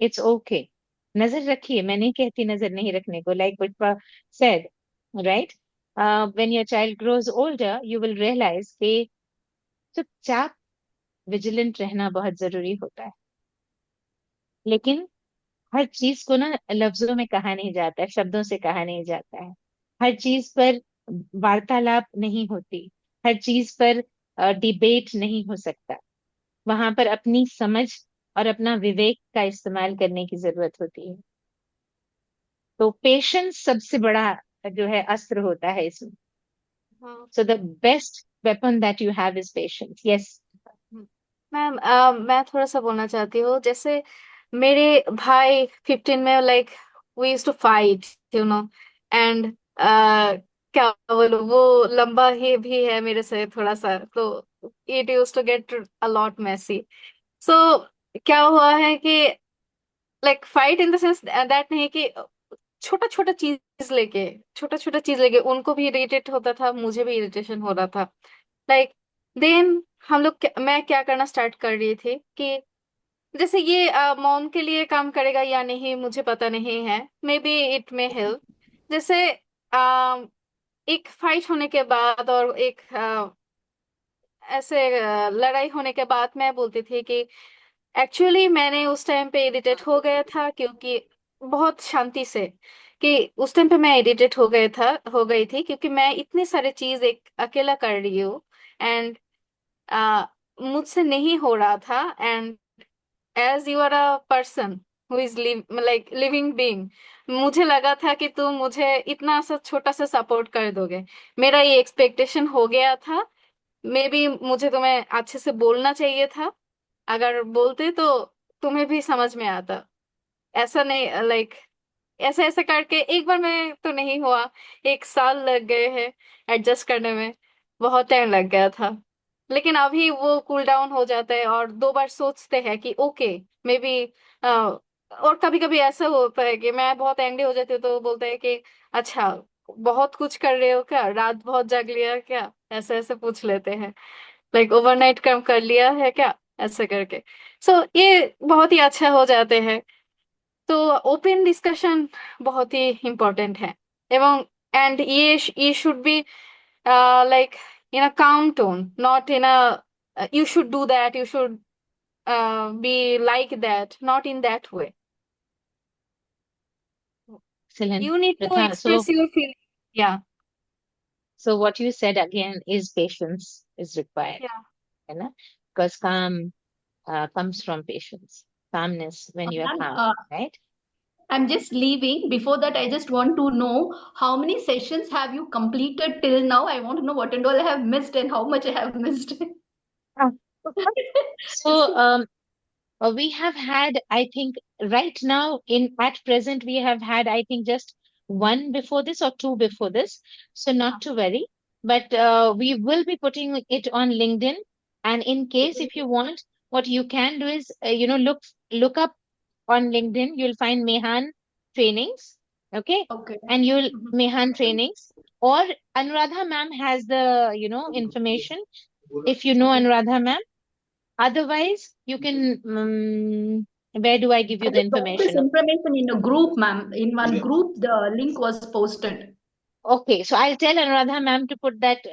It's okay. नजर रखिए, मैं नहीं कहती नजर नहीं रखने को, like Pushpa said, right? When your child grows older, you will realize कि चुपचाप विजिलेंट रहना बहुत जरूरी होता है। लेकिन हर चीज को ना लफ्जों में कहा नहीं जाता है, शब्दों से कहा नहीं जाता है। हर चीज पर वार्तालाप नहीं होती, हर चीज पर डिबेट नहीं हो सकता। वहां पर अपनी समझ और अपना विवेक का इस्तेमाल करने की जरूरत होती है। तो पेशेंस सबसे बड़ा जो है अस्त्र होता है इसमें। हाँ so the best weapon that you have is patience. Yes. Ma'am, मैं थोड़ा सा बोलना चाहती हूँ। जैसे मेरे भाई 15 में, like we use to fight, you know, and क्या बोलूं, वो लंबा ही भी है मेरे से थोड़ा सा, तो it use to get a lot messy. So क्या हुआ है कि like fight in the sense that नहीं कि छोटा छोटा चीज लेके छोटा छोटा चीज लेके उनको भी इरिटेट होता था, मुझे भी इरिटेशन हो रहा था। लाइक देन मैं क्या करना स्टार्ट कर रही थी कि जैसे ये मॉम के लिए काम करेगा या नहीं मुझे पता नहीं है, may be it may help. जैसे एक फाइट होने के बाद और एक ऐसे लड़ाई होने के बाद मैं बोलती थी कि एक्चुअली मैंने उस टाइम पे इरिटेट हो गया था, क्योंकि बहुत शांति से, कि उस टाइम पे मैं इरिटेट हो गई थी क्योंकि मैं इतनी सारी चीज एक अकेला कर रही हूँ, एंड मुझसे नहीं हो रहा था। And as you are a person who is living being, मुझे लगा था कि तुम मुझे इतना सा छोटा सा सपोर्ट कर दोगे। मेरा ये एक्सपेक्टेशन हो गया था। मे बी मुझे तुम्हें अच्छे से बोलना चाहिए था, अगर बोलते तो तुम्हें भी समझ में आता। ऐसा नहीं, लाइक ऐसे ऐसे करके एक बार में तो नहीं हुआ, 1 साल लग गए हैं एडजस्ट करने में, बहुत टाइम लग गया था। लेकिन अभी वो कूल डाउन हो जाता है और 2 बार सोचते हैं कि ओके, मे बी। और कभी कभी ऐसा होता है कि मैं बहुत एंग्री हो जाती हूँ, तो वो बोलते हैं कि अच्छा, बहुत कुछ कर रहे हो क्या, रात बहुत जाग लिया क्या, ऐसे ऐसे पूछ लेते हैं, लाइक ओवरनाइट काम कर लिया है क्या, ऐसे करके। सो ये बहुत ही अच्छा हो जाते हैं। तो ओपन डिस्कशन बहुत ही इम्पोर्टेंट है। एवं एंड ये शुड बी लाइक इन अ काम tone, not in a you should do that, you should be like that, not in that way. Excellent You need to प्रथा। सो express your feeling. Yeah. So what you said again is patience is required, you know, because calm comes from patience, calmness when you are Ma'am, calm, right? I'm just leaving. Before that, I just want to know how many sessions have you completed till now? I want to know what and all I have missed and how much I have missed. Ah. So we have had, I think, right now in at present we have had, I think, just one before this or two before this. So not to worry, but we will be putting it on LinkedIn. And in case if you want, what you can do is, look up on LinkedIn. You'll find MeHAN trainings, okay, Okay. and you'll Mhm. MeHAN trainings, or Anuradha ma'am has the information. If you know Okay. Anuradha ma'am. Otherwise, you can, where do I give I you the just got this information? information in a group, ma'am. In one group, the link was posted. Okay, so I'll tell Anuradha ma'am to put that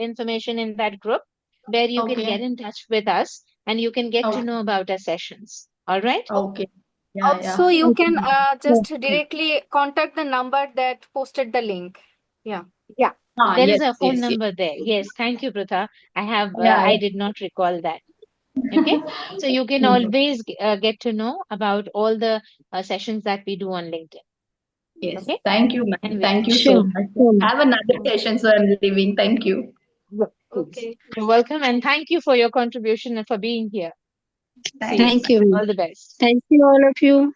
information in that group where you can get Okay. in touch with us and you can get to Okay. know about our sessions. All right? Okay. Yeah, Also, yeah. you Thank can you. just directly contact the number that posted the link. Yeah. Yeah, Ah, there yes, is a phone yes, yes. number there. Yes, thank you, Pratha. Yeah, I did not recall that. Okay, so you can yeah. always get to know about all the sessions that we do on LinkedIn. Yes. Okay, Thank you, and ma'am. we, Thank you so Sure. much. Sure. I have another session, so I'm leaving. Thank you. yeah, please. Okay. You're welcome, and thank you for your contribution and for being here. See you. Thanks, Thank you, ma'am. ma'am. All the best. Thank you, all of you.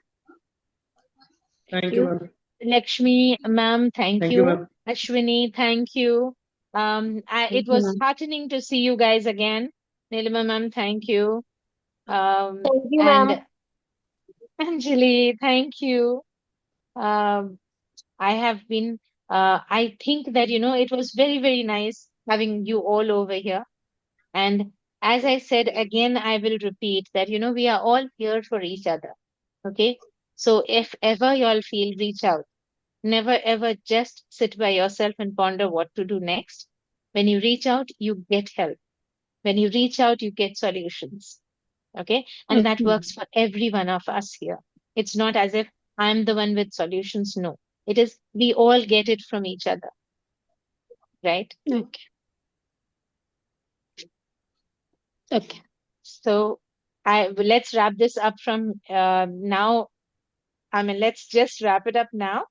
Thank you, You, ma'am. Lakshmi, ma'am, thank Thank you, you. ma'am. Ashwini, thank you. Thank It you, was ma'am. heartening to see you guys again. Nilima, ma'am, thank you. Thank you, ma'am. And Anjali, thank you. Um, I have been, I think that, it was very, very nice having you all over here. And as I said again, I will repeat that, we are all here for each other. Okay. So if ever y'all feel, reach out. Never ever just sit by yourself and ponder what to do next. When you reach out, you get help. When you reach out, you get solutions. Okay. And that Okay. works for every one of us here. It's not as if I'm the one with solutions. No, it is we all get it from each other. Right. Okay. Okay. So let's wrap this up from now. I mean, let's just wrap it up now.